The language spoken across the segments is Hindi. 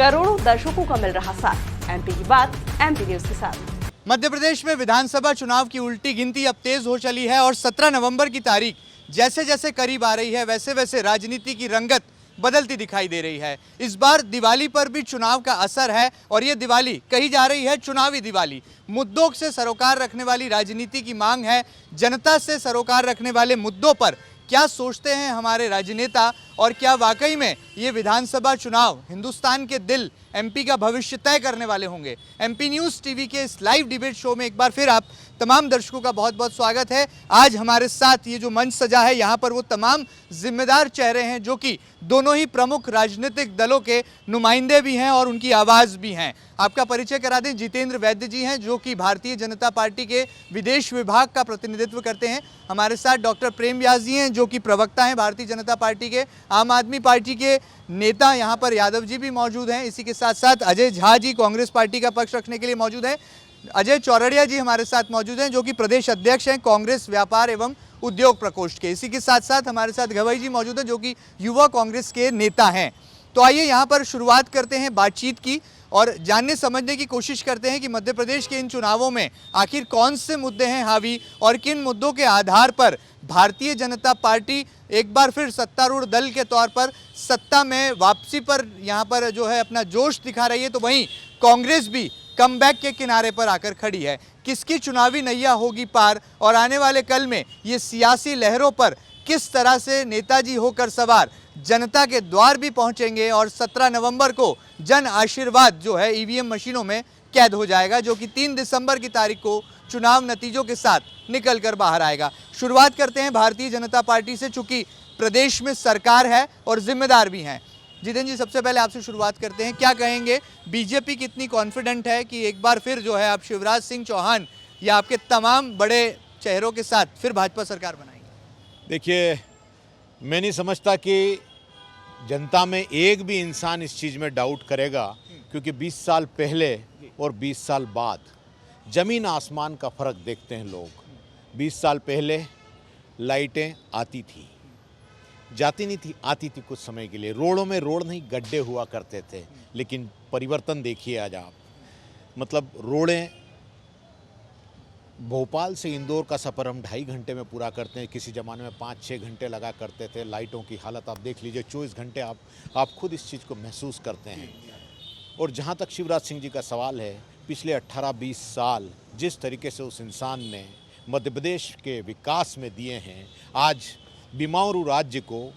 करोड़ों दर्शकों का मिल रहा साथ। एमपी की बात एमपी न्यूज के साथ। मध्य प्रदेश में विधानसभा चुनाव की उल्टी गिनती अब तेज हो चली है और 17 नवंबर की तारीख जैसे जैसे करीब आ रही है वैसे वैसे राजनीति की रंगत बदलती दिखाई दे रही है। इस बार दिवाली पर भी चुनाव का असर है और ये दिवाली कही जा रही है चुनावी दिवाली। मुद्दों से सरोकार रखने वाली राजनीति की मांग है। जनता से सरोकार रखने वाले मुद्दों पर क्या सोचते हैं हमारे राजनेता और क्या वाकई में ये विधानसभा चुनाव हिंदुस्तान के दिल एमपी का भविष्य तय करने वाले होंगे। एमपी न्यूज़ टीवी के इस लाइव डिबेट शो में एक बार फिर आप तमाम दर्शकों का बहुत बहुत स्वागत है। आज हमारे साथ ये जो मंच सजा है यहाँ पर वो तमाम जिम्मेदार चेहरे हैं जो कि दोनों ही प्रमुख राजनीतिक दलों के नुमाइंदे भी हैं और उनकी आवाज़ भी हैं। आपका परिचय करा दें, जितेंद्र वैद्य जी हैं जो कि भारतीय जनता पार्टी के विदेश विभाग का प्रतिनिधित्व करते हैं। हमारे साथ डॉक्टर प्रेम व्यास जी हैं जो कि प्रवक्ता हैं भारतीय जनता पार्टी के। आम आदमी पार्टी के नेता यहाँ पर यादव जी भी मौजूद हैं। इसी के साथ साथ अजय झा जी कांग्रेस पार्टी का पक्ष रखने के लिए मौजूद हैं। अजय चौरड़िया जी हमारे साथ मौजूद हैं जो कि प्रदेश अध्यक्ष हैं कांग्रेस व्यापार एवं उद्योग प्रकोष्ठ के। इसी के साथ साथ हमारे साथ गवई जी मौजूद हैं जो कि युवा कांग्रेस के नेता हैं। तो आइए यहाँ पर शुरुआत करते हैं बातचीत की और जानने समझने की कोशिश करते हैं कि मध्य प्रदेश के इन चुनावों में आखिर कौन से मुद्दे हैं हावी और किन मुद्दों के आधार पर भारतीय जनता पार्टी एक बार फिर सत्तारूढ़ दल के तौर पर सत्ता में वापसी पर यहाँ पर जो है अपना जोश दिखा रही है, तो वहीं कांग्रेस भी कमबैक के किनारे पर आकर खड़ी है। किसकी चुनावी नैया होगी पार और आने वाले कल में ये सियासी लहरों पर किस तरह से नेताजी होकर सवार जनता के द्वार भी पहुंचेंगे और 17 नवंबर को जन आशीर्वाद जो है ईवीएम मशीनों में कैद हो जाएगा, जो कि 3 दिसंबर की तारीख को चुनाव नतीजों के साथ निकल कर बाहर आएगा। शुरुआत करते हैं भारतीय जनता पार्टी से, चूंकि प्रदेश में सरकार है और जिम्मेदार भी हैं। जितेंद्र जी, सबसे पहले आपसे शुरुआत करते हैं, क्या कहेंगे बीजेपी कितनी कॉन्फिडेंट है कि एक बार फिर जो है आप शिवराज सिंह चौहान या आपके तमाम बड़े चेहरों के साथ फिर भाजपा सरकार बनाएंगे? देखिए, मैं नहीं समझता कि जनता में एक भी इंसान इस चीज़ में डाउट करेगा, क्योंकि 20 साल पहले और 20 साल बाद ज़मीन आसमान का फ़र्क देखते हैं लोग। 20 साल पहले लाइटें आती थी, जाती नहीं थी, आती थी कुछ समय के लिए। रोडों में रोड नहीं, गड्ढे हुआ करते थे, लेकिन परिवर्तन देखिए आज आप। मतलब रोडें, भोपाल से इंदौर का सफ़र हम 2.5 घंटे में पूरा करते हैं, किसी ज़माने में 5-6 घंटे लगा करते थे। लाइटों की हालत आप देख लीजिए, 24 घंटे आप खुद इस चीज़ को महसूस करते हैं। और जहाँ तक शिवराज सिंह जी का सवाल है, पिछले 18-20 साल जिस तरीके से उस इंसान ने मध्य प्रदेश के विकास में दिए हैं, आज बिमारू राज्य को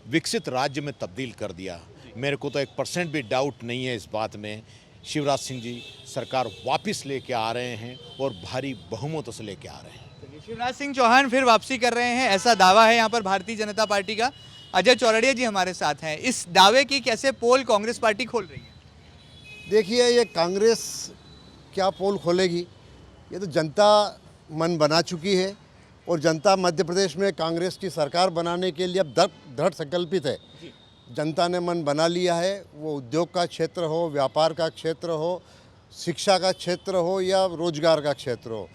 विकसित राज्य में तब्दील कर दिया। मेरे को तो 1% भी डाउट नहीं है इस बात में। शिवराज सिंह जी सरकार वापस लेके आ रहे हैं और भारी बहुमतों से लेके आ रहे हैं। शिवराज सिंह चौहान फिर वापसी कर रहे हैं, ऐसा दावा है यहाँ पर भारतीय जनता पार्टी का। अजय चौरड़िया जी हमारे साथ हैं। इस दावे की कैसे पोल कांग्रेस पार्टी खोल रही है? देखिए, ये कांग्रेस क्या पोल खोलेगी, ये तो जनता मन बना चुकी है और जनता मध्य प्रदेश में कांग्रेस की सरकार बनाने के लिए अब दृढ़ संकल्पित है। जनता ने मन बना लिया है, वो उद्योग का क्षेत्र हो, व्यापार का क्षेत्र हो, शिक्षा का क्षेत्र हो या रोजगार का क्षेत्र हो,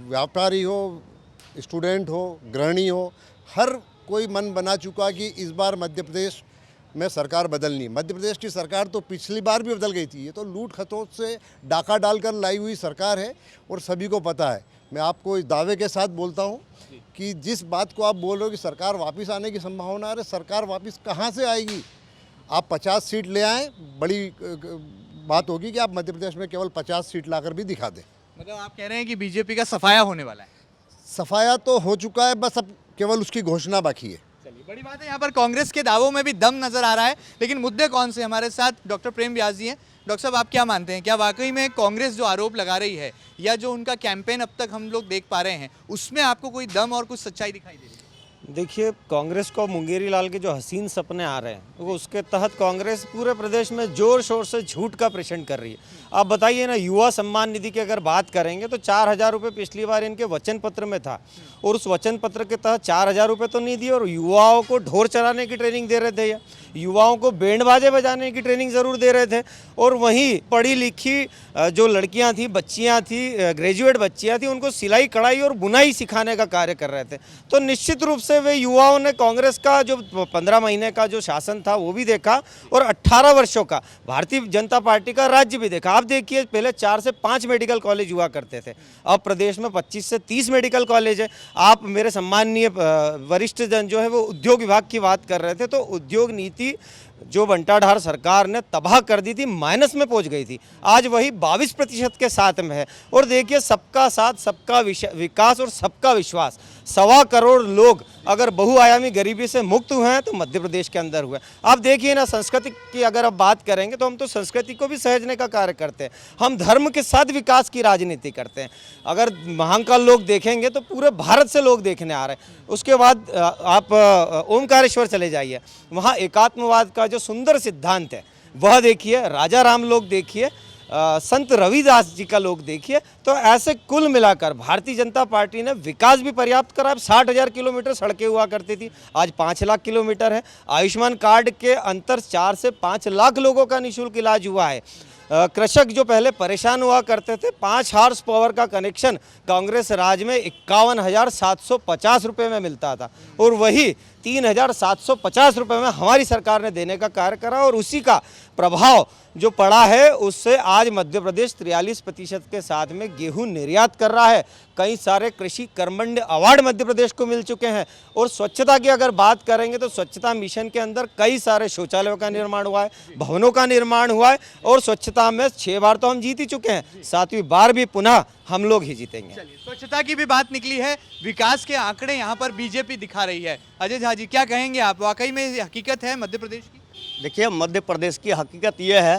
व्यापारी हो, स्टूडेंट हो, गृहिणी हो, हर कोई मन बना चुका कि इस बार मध्य प्रदेश में सरकार बदलनी। मध्य प्रदेश की सरकार तो पिछली बार भी बदल गई थी, ये तो लूट खसोट से डाका डालकर लाई हुई सरकार है और सभी को पता है। मैं आपको इस दावे के साथ बोलता हूँ कि जिस बात को आप बोल रहे हो कि सरकार वापस आने की संभावना है, सरकार वापस कहाँ से आएगी? आप 50 सीट ले आएँ, बड़ी बात होगी कि आप मध्य प्रदेश में केवल 50 सीट लाकर भी दिखा दें। मतलब आप कह रहे हैं कि बीजेपी का सफाया होने वाला है? सफाया तो हो चुका है, बस अब केवल उसकी घोषणा बाकी है। चलिए, बड़ी बात है, यहाँ पर कांग्रेस के दावों में भी दम नजर आ रहा है, लेकिन मुद्दे कौन से? हमारे साथ डॉक्टर प्रेम व्यास जी हैं। डॉक्टर साहब, आप क्या मानते हैं, क्या वाकई में कांग्रेस जो आरोप लगा रही है या जो उनका कैंपेन अब तक हम लोग देख पा रहे हैं उसमें आपको कोई दम और कुछ सच्चाई दिखाई दे रही है? देखिए, कांग्रेस को मुंगेरी लाल के जो हसीन सपने आ रहे हैं, वो उसके तहत कांग्रेस पूरे प्रदेश में जोर शोर से झूठ का प्रचंड कर रही है। आप बताइए ना, युवा सम्मान निधि की अगर बात करेंगे तो 4,000 रुपये पिछली बार इनके वचन पत्र में था और उस वचन पत्र के तहत 4,000 रुपये तो नहीं दिए और युवाओं को ढोर चराने की ट्रेनिंग दे रहे थे, युवाओं को बैंड बाजे बजाने की ट्रेनिंग ज़रूर दे रहे थे। और वहीं पढ़ी लिखी जो लड़कियां थी, बच्चियां थी, ग्रेजुएट बच्चियां थी, उनको सिलाई कढ़ाई और बुनाई सिखाने का कार्य कर रहे थे। तो निश्चित रूप से से वे युवाओं ने कांग्रेस का जो 15 महीने का जो शासन था वो भी देखा और 18 वर्षों का भारतीय जनता पार्टी का राज्य भी देखा। आप देखिए पहले 4 से 5 मेडिकल कॉलेज हुआ करते थे, अब प्रदेश में 25 से 30 मेडिकल कॉलेज है। आप मेरे सम्माननीय वरिष्ठ जन जो है वो उद्योग विभाग की बात कर रहे थे, तो उद्योग नीति जो बंटाढार सरकार ने तबाह कर दी थी, माइनस में पहुंच गई थी, आज वही 22% के साथ में है। और देखिए सबका साथ, सबका विकास और सबका विश्वास, 1.25 करोड़ लोग अगर बहुआयामी गरीबी से मुक्त हुए हैं तो मध्य प्रदेश के अंदर हुए। आप देखिए ना, संस्कृति की अगर आप बात करेंगे तो हम तो संस्कृति को भी सहेजने का कार्य करते हैं, हम धर्म के साथ विकास की राजनीति करते हैं। अगर महाकाल लोग देखेंगे तो पूरे भारत से लोग देखने आ रहे हैं। उसके बाद आप ओमकारेश्वर चले जाइए, वहाँ एकात्मवाद का जो सुंदर सिद्धांत है वह देखिए, राजा राम लोग देखिए, संत रविदास जी का लोग देखिए। तो ऐसे कुल मिलाकर भारतीय जनता पार्टी ने विकास भी पर्याप्त करा। 60,000 किलोमीटर सड़कें हुआ करती थी, आज 5 लाख किलोमीटर है। आयुष्मान कार्ड के अंतर 4 से 5 लाख लोगों का निःशुल्क इलाज हुआ है। कृषक जो पहले परेशान हुआ करते थे, 5 हॉर्स पावर का कनेक्शन कांग्रेस राज में 51,750 रुपये में मिलता था और वही 3,750 रुपये में हमारी सरकार ने देने का कार्य करा। और उसी का प्रभाव जो पड़ा है उससे आज मध्य प्रदेश 43% के साथ में गेहूं निर्यात कर रहा है। कई सारे कृषि कर्मण्य अवार्ड मध्य प्रदेश को मिल चुके हैं। और स्वच्छता की अगर बात करेंगे तो स्वच्छता मिशन के अंदर कई सारे शौचालयों का निर्माण हुआ है, भवनों का निर्माण हुआ है और स्वच्छता में 6 बार तो हम जीत ही चुके हैं, 7वीं बार भी पुनः हम लोग ही जीतेंगे। स्वच्छता की भी बात निकली है, विकास के आंकड़े यहाँ पर बीजेपी दिखा रही है। अजय झा जी, क्या कहेंगे आप, वाकई में ये हकीकत है मध्य प्रदेश की? देखिए, मध्य प्रदेश की हकीकत ये है,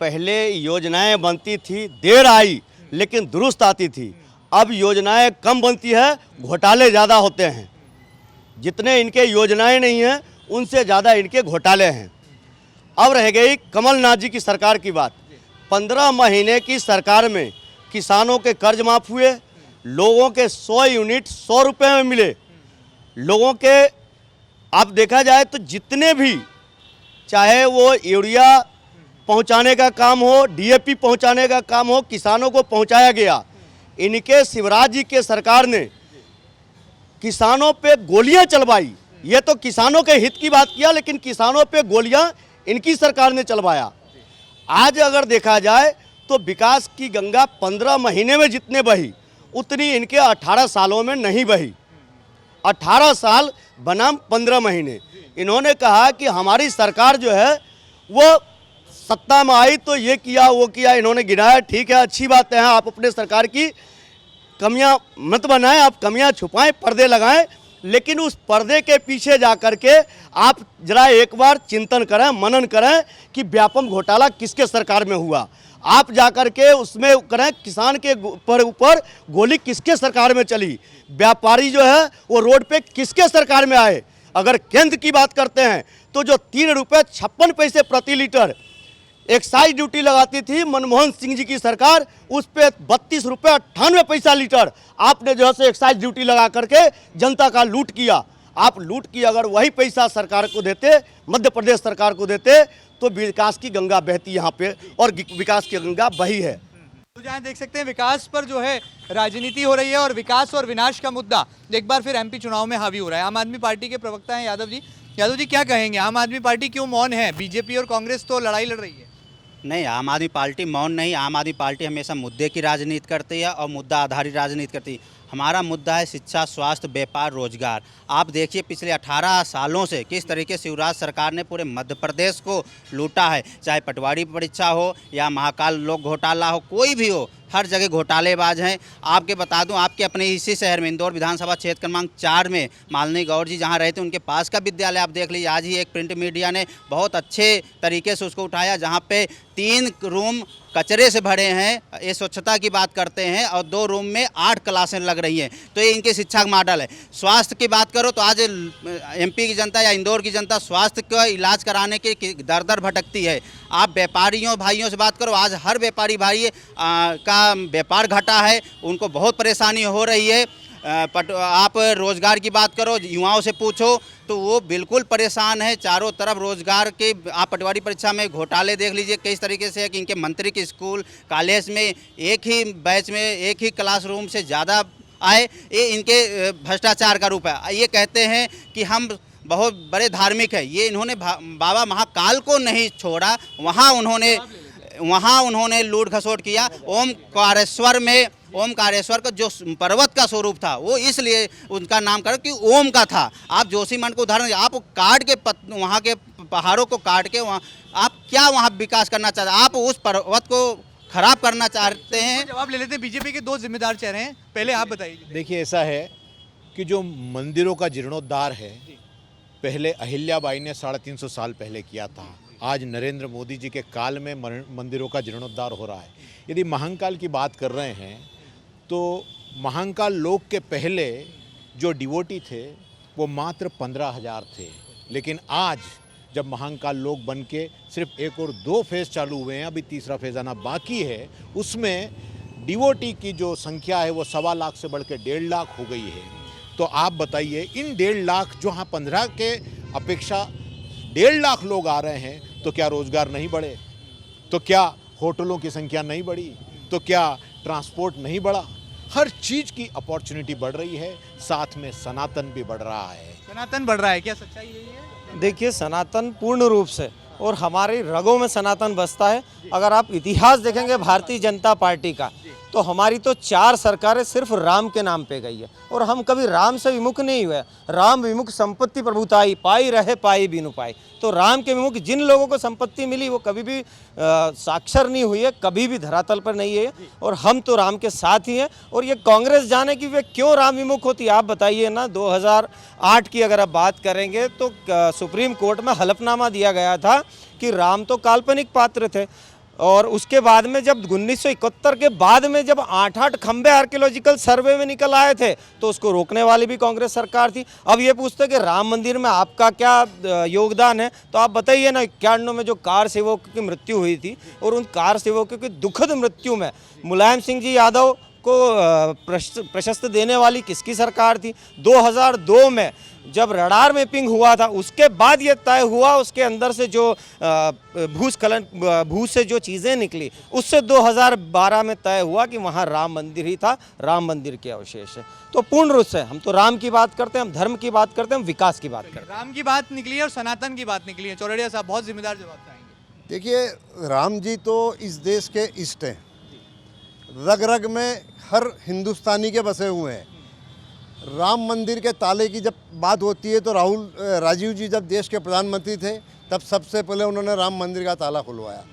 पहले योजनाएं बनती थी, देर आई लेकिन दुरुस्त आती थी। अब योजनाएं कम बनती है, घोटाले ज़्यादा होते हैं। जितने इनके योजनाएं नहीं हैं उनसे ज़्यादा इनके घोटाले हैं। अब रह गई कमलनाथ जी की सरकार की बात। 15 महीने की सरकार में किसानों के कर्ज माफ़ हुए, लोगों के 100 यूनिट 100 रुपये में मिले। लोगों के अब देखा जाए तो जितने भी, चाहे वो यूरिया पहुंचाने का काम हो, डीएपी पहुंचाने का काम हो, किसानों को पहुंचाया गया। इनके शिवराज जी के सरकार ने किसानों पे गोलियां चलवाई। ये तो किसानों के हित की बात किया, लेकिन किसानों पे गोलियां इनकी सरकार ने चलवाया। आज अगर देखा जाए तो विकास की गंगा 15 महीने में जितने बही उतनी इनके 18 सालों में नहीं बही। 18 साल बनाम 15 महीने। इन्होंने कहा कि हमारी सरकार जो है वो सत्ता में आई तो ये किया वो किया, इन्होंने गिनाया। ठीक है, अच्छी बात है, आप अपने सरकार की कमियां मत बनाएं, आप कमियां छुपाएं, पर्दे लगाएं, लेकिन उस पर्दे के पीछे जा कर के आप जरा एक बार चिंतन करें, मनन करें कि व्यापक घोटाला किसके सरकार में हुआ। आप जा कर के उसमें करें, किसान के ऊपर गोली किसके सरकार में चली, व्यापारी जो है वो रोड पे किसके सरकार में आए। अगर केंद्र की बात करते हैं तो जो 3 रुपये 56 पैसे प्रति लीटर एक्साइज ड्यूटी लगाती थी मनमोहन सिंह जी की सरकार, उस पे 32 रुपये 98 पैसा लीटर आपने जो है से एक्साइज ड्यूटी लगा करके जनता का लूट किया। आप लूट की अगर वही पैसा सरकार को देते, मध्य प्रदेश सरकार को देते, तो विकास की गंगा बहती यहाँ पे, और विकास की गंगा बही है। तो जहाँ देख सकते हैं विकास पर जो है राजनीति हो रही है और विकास और विनाश का मुद्दा एक बार फिर एमपी चुनाव में हावी हो रहा है। आम आदमी पार्टी के प्रवक्ता हैं यादव जी। यादव जी, क्या कहेंगे, आम आदमी पार्टी क्यों मौन है? बीजेपी और कांग्रेस तो लड़ाई लड़ रही है। नहीं, आम आदमी पार्टी मौन नहीं। आम आदमी पार्टी हमेशा मुद्दे की राजनीति करती है और मुद्दा आधारित राजनीति करती है। हमारा मुद्दा है शिक्षा, स्वास्थ्य, व्यापार, रोजगार। आप देखिए पिछले 18 सालों से किस तरीके से शिवराज सरकार ने पूरे मध्य प्रदेश को लूटा है। चाहे पटवारी परीक्षा हो या महाकाल लोक घोटाला हो, कोई भी हो, हर जगह घोटालेबाज हैं। आपके बता दूं, आपके अपने इसी शहर में इंदौर विधानसभा क्षेत्र क्रमांक 4 में मालिनी गौर जी जहां रहते, उनके पास का विद्यालय आप देख लीजिए। आज ही एक प्रिंट मीडिया ने बहुत अच्छे तरीके से उसको उठाया, जहां पे 3 रूम कचरे से भरे हैं, ये स्वच्छता की बात करते हैं, और 2 रूम में 8 क्लासें लग रही हैं। तो ये इनके शिक्षा का मॉडल है। स्वास्थ्य की बात करो तो आज एमपी की जनता या इंदौर की जनता स्वास्थ्य का इलाज कराने के दर दर भटकती है। आप व्यापारियों भाइयों से बात करो, आज हर व्यापारी भाई का व्यापार घटा है, उनको बहुत परेशानी हो रही है। आप रोज़गार की बात करो, युवाओं से पूछो तो वो बिल्कुल परेशान है। चारों तरफ रोज़गार के, आप पटवारी परीक्षा में घोटाले देख लीजिए किस तरीके से है कि इनके मंत्री के स्कूल कॉलेज में एक ही बैच में एक ही क्लासरूम से ज़्यादा आए, ये इनके भ्रष्टाचार का रूप है। ये कहते हैं कि हम बहुत बड़े धार्मिक है, ये इन्होंने बाबा महाकाल को नहीं छोड़ा, वहाँ उन्होंने लूट खसोट किया। ओमकारेश्वर का जो पर्वत का स्वरूप था वो इसलिए उनका नामकरण कि ओम का था। आप जोशीमठ को उदाहरण, आप काट के वहाँ के पहाड़ों को काट के वहाँ आप क्या वहाँ विकास करना चाहते हैं? आप उस पर्वत को खराब करना चाहते हैं। जवाब ले लेते हैं, बीजेपी के दो जिम्मेदार चेहरे हैं, पहले आप बताइए। देखिए, ऐसा है कि जो मंदिरों का जीर्णोद्धार है, पहले अहिल्याबाई ने 350 साल पहले किया था, आज नरेंद्र मोदी जी के काल में मंदिरों का जीर्णोद्धार हो रहा है। यदि महाकाल की बात कर रहे हैं तो महाकाल लोक के पहले जो डिवोटी थे वो मात्र 15,000 थे, लेकिन आज जब महाकाल लोक बन के सिर्फ 1 और 2 फेज़ चालू हुए हैं, अभी तीसरा फेज़ आना बाकी है, उसमें डिवोटी की जो संख्या है वो 1.25 लाख से बढ़ के 1.5 लाख हो गई है। तो आप बताइए, इन 1.5 लाख जो हाँ 15 के अपेक्षा 1.5 लाख लोग आ रहे हैं, तो क्या रोजगार नहीं बढ़े? तो क्या होटलों की संख्या नहीं बढ़ी? तो क्या ट्रांसपोर्ट नहीं बढ़ा? हर चीज़ की अपॉर्चुनिटी बढ़ रही है, साथ में सनातन भी बढ़ रहा है। सनातन बढ़ रहा है, क्या सच्चाई यही है? देखिए, सनातन पूर्ण रूप से, और हमारी रगों में सनातन बसता है। अगर आप इतिहास देखेंगे भारतीय जनता पार्टी का, तो हमारी तो 4 सरकारें सिर्फ राम के नाम पे गई है, और हम कभी राम से विमुख नहीं हुए। राम विमुख संपत्ति प्रभुताई, पाई रहे पाई बिनु पाई। तो राम के विमुख जिन लोगों को संपत्ति मिली वो कभी भी साक्षर नहीं हुई है, कभी भी धरातल पर नहीं है, और हम तो राम के साथ ही हैं। और ये कांग्रेस जाने की वे क्यों राम विमुख होती, आप बताइए ना। 2008 की अगर आप बात करेंगे तो सुप्रीम कोर्ट में हलफनामा दिया गया था कि राम तो काल्पनिक पात्र थे, और उसके बाद में जब 1971 के बाद में जब 8 खंबे आर्कियोलॉजिकल सर्वे में निकल आए थे तो उसको रोकने वाली भी कांग्रेस सरकार थी। अब ये पूछते कि राम मंदिर में आपका क्या योगदान है, तो आप बताइए ना। 91 में जो कार सेवकों की मृत्यु हुई थी, और उन कार सेवकों की दुखद मृत्यु में मुलायम सिंह जी यादव को प्रशस्ति देने वाली किसकी सरकार थी? 2002 में जब रडार मैपिंग हुआ था, उसके बाद ये तय हुआ, उसके अंदर से जो भूस्खलन भू से जो चीज़ें निकली, उससे 2012 में तय हुआ कि वहाँ राम मंदिर ही था, राम मंदिर के अवशेष है। तो पूर्ण रूप से हम तो राम की बात करते हैं, हम धर्म की बात करते हैं, हम विकास की बात करते हैं। राम की बात निकली है और सनातन की बात निकली है। चौरड़िया साहब बहुत जिम्मेदार जवाब चाहेंगे। देखिए, राम जी तो इस देश के इष्ट हैं, रग रग में हर हिंदुस्तानी के बसे हुए हैं। राम मंदिर के ताले की जब बात होती है तो राजीव जी जब देश के प्रधानमंत्री थे तब सबसे पहले उन्होंने राम मंदिर का ताला खुलवाया।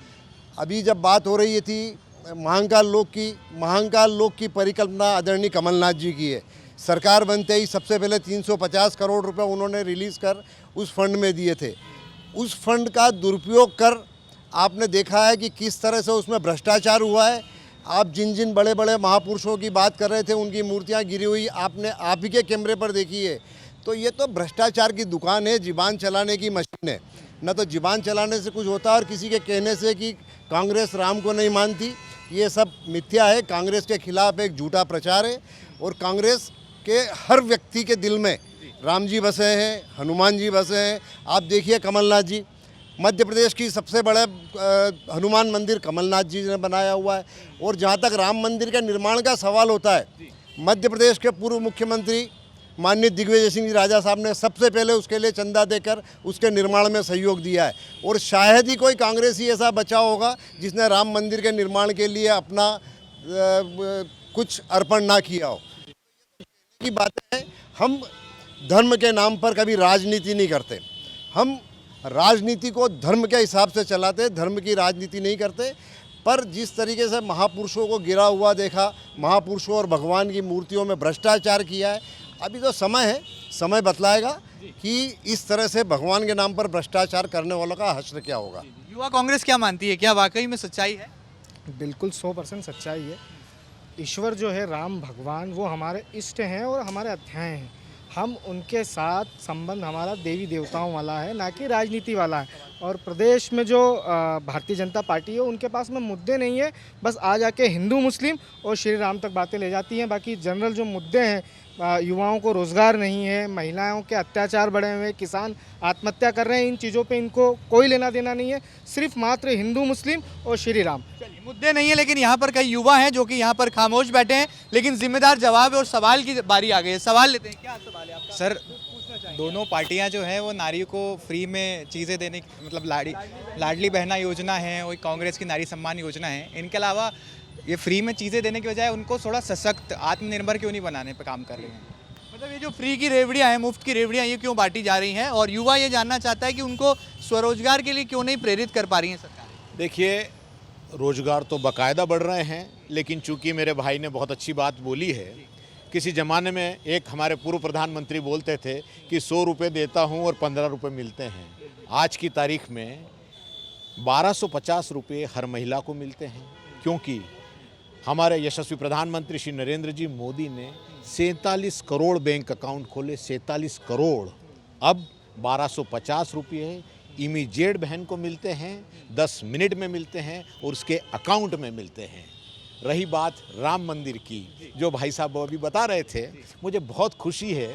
अभी जब बात हो रही थी महाकाल लोक की परिकल्पना आदरणीय कमलनाथ जी की है। सरकार बनते ही सबसे पहले 350 करोड़ रुपए उन्होंने रिलीज़ कर उस फंड में दिए थे। उस फंड का दुरुपयोग कर आपने देखा है कि किस तरह से उसमें भ्रष्टाचार हुआ है। आप जिन बड़े बड़े महापुरुषों की बात कर रहे थे, उनकी मूर्तियां गिरी हुई आपने आप ही के कैमरे पर देखी है। तो ये तो भ्रष्टाचार की दुकान है, जीबान चलाने की मशीन है। न तो जीबान चलाने से कुछ होता और किसी के कहने से कि कांग्रेस राम को नहीं मानती, ये सब मिथ्या है। कांग्रेस के खिलाफ एक झूठा प्रचार है, और कांग्रेस के हर व्यक्ति के दिल में राम जी बसे हैं, हनुमान जी बसे हैं। आप देखिए कमलनाथ जी, मध्य प्रदेश की सबसे बड़े हनुमान मंदिर कमलनाथ जी ने बनाया हुआ है। और जहाँ तक राम मंदिर के निर्माण का सवाल होता है, मध्य प्रदेश के पूर्व मुख्यमंत्री माननीय दिग्विजय सिंह जी राजा साहब ने सबसे पहले उसके लिए चंदा देकर उसके निर्माण में सहयोग दिया है। और शायद ही कोई कांग्रेसी ऐसा बचा होगा जिसने राम मंदिर के निर्माण के लिए अपना कुछ अर्पण ना किया हो। की बात है, हम धर्म के नाम पर कभी राजनीति नहीं करते। हम राजनीति को धर्म के हिसाब से चलाते, धर्म की राजनीति नहीं करते। पर जिस तरीके से महापुरुषों को गिरा हुआ देखा, महापुरुषों और भगवान की मूर्तियों में भ्रष्टाचार किया है, अभी तो समय है, समय बतलाएगा कि इस तरह से भगवान के नाम पर भ्रष्टाचार करने वालों का हश्र क्या होगा। युवा कांग्रेस क्या मानती है, क्या वाकई में सच्चाई है? बिल्कुल 100% सच्चाई है। ईश्वर जो है राम भगवान, वो हमारे इष्ट हैं और हमारे अध्याय हैं। हम उनके साथ संबंध हमारा देवी देवताओं वाला है, ना कि राजनीति वाला है। और प्रदेश में जो भारतीय जनता पार्टी है, उनके पास में मुद्दे नहीं है, बस आ जाके हिंदू मुस्लिम और श्री राम तक बातें ले जाती हैं। बाकी जनरल जो मुद्दे हैं, युवाओं को रोज़गार नहीं है, महिलाओं के अत्याचार बढ़े हुए हैं, किसान आत्महत्या कर रहे हैं। इन चीज़ों पे इनको कोई लेना देना नहीं है, सिर्फ मात्र हिंदू मुस्लिम और श्री राम। चलिए, मुद्दे नहीं है, लेकिन यहाँ पर कई युवा हैं जो कि यहाँ पर खामोश बैठे हैं, लेकिन जिम्मेदार जवाब और सवाल की बारी आ गई है। सवाल लेते हैं, क्या सवाल है आपका? सर, दोनों पार्टियां जो हैं वो नारी को फ्री में चीज़ें देने मतलब लाडली बहना योजना है और कांग्रेस की नारी सम्मान योजना है, इनके अलावा ये फ्री में चीज़ें देने की बजाय उनको थोड़ा सशक्त आत्मनिर्भर क्यों नहीं बनाने पे काम कर रही हैं? मतलब ये जो फ्री की रेवड़ियाँ हैं, मुफ्त की रेवड़ियाँ, ये क्यों बांटी जा रही हैं? और युवा ये जानना चाहता है कि उनको स्वरोजगार के लिए क्यों नहीं प्रेरित कर पा रही हैं सरकार? देखिए, रोजगार तो बाकायदा बढ़ रहे हैं, लेकिन चूंकि मेरे भाई ने बहुत अच्छी बात बोली है, किसी ज़माने में एक हमारे पूर्व प्रधानमंत्री बोलते थे कि 100 रुपये देता हूं और 15 रुपये मिलते हैं। आज की तारीख में 1250 रुपये हर महिला को मिलते हैं, क्योंकि हमारे यशस्वी प्रधानमंत्री श्री नरेंद्र जी मोदी ने 47 करोड़ बैंक अकाउंट खोले। 47 करोड़ अब 1250 रुपये इमीडिएट बहन को मिलते हैं, 10 मिनट में मिलते हैं और उसके अकाउंट में मिलते हैं। रही बात राम मंदिर की, जो भाई साहब अभी बता रहे थे, मुझे बहुत खुशी है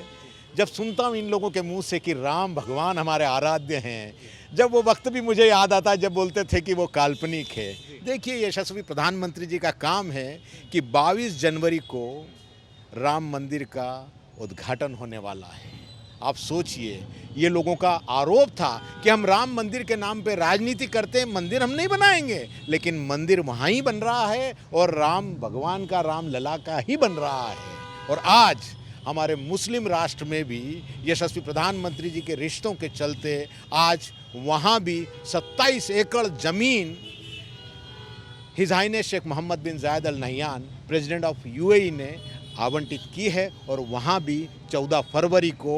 जब सुनता हूँ इन लोगों के मुंह से कि राम भगवान हमारे आराध्य हैं। जब वो वक्त भी मुझे याद आता है जब बोलते थे कि वो काल्पनिक है। देखिए, यशस्वी प्रधानमंत्री जी का काम है कि 22 जनवरी को राम मंदिर का उद्घाटन होने वाला है। आप सोचिए, ये लोगों का आरोप था कि हम राम मंदिर के नाम पे राजनीति करते हैं, मंदिर हम नहीं बनाएंगे, लेकिन मंदिर वहाँ ही बन रहा है और राम भगवान का, राम लला का ही बन रहा है। और आज हमारे मुस्लिम राष्ट्र में भी यशस्वी प्रधानमंत्री जी के रिश्तों के चलते आज वहाँ भी 27 एकड़ ज़मीन His Highness Sheikh Mohammed bin Zayed Al Nahyan, president of UAE ने आवंटित की है और वहाँ भी 14 फरवरी को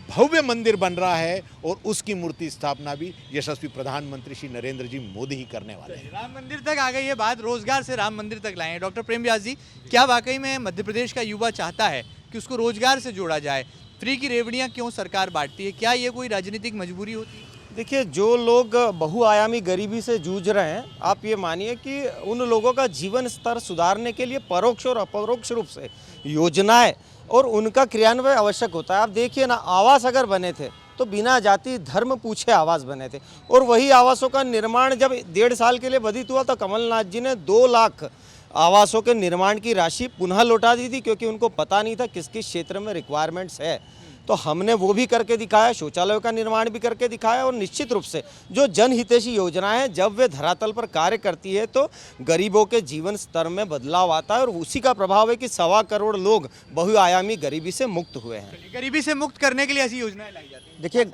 भव्य मंदिर बन रहा है और उसकी मूर्ति स्थापना भी यशस्वी प्रधानमंत्री श्री नरेंद्र जी मोदी ही करने वाले हैं। राम मंदिर तक आ गई ये बात, रोजगार से राम मंदिर तक लाए हैं। डॉक्टर प्रेम व्यास जी, क्या वाकई में मध्य प्रदेश का युवा चाहता है कि उसको रोजगार से जोड़ा जाए? फ्री की रेवड़ियाँ क्यों सरकार बांटती है? क्या ये कोई राजनीतिक मजबूरी होती है? देखिए, जो लोग बहुआयामी गरीबी से जूझ रहे हैं, आप ये मानिए कि उन लोगों का जीवन स्तर सुधारने के लिए परोक्ष और अपरोक्ष रूप से योजनाएं और उनका क्रियान्वयन आवश्यक होता है। आप देखिए ना, आवास अगर बने थे तो बिना जाति धर्म पूछे आवास बने थे, और वही आवासों का निर्माण जब 1.5 साल के लिए बाधित हुआ तो कमलनाथ जी ने 2 लाख आवासों के निर्माण की राशि पुनः लौटा दी थी, क्योंकि उनको पता नहीं था किस किस क्षेत्र में रिक्वायरमेंट्स है। तो हमने वो भी करके दिखाया, शौचालयों का निर्माण भी करके दिखाया, और निश्चित रूप से जो जनहितैषी योजनाएं हैं जब वे धरातल पर कार्य करती है तो गरीबों के जीवन स्तर में बदलाव आता है, और उसी का प्रभाव है कि 1.25 करोड़ लोग बहुआयामी गरीबी से मुक्त हुए हैं। गरीबी से मुक्त करने के लिए ऐसी योजनाएं लाई जाती हैं। देखिए,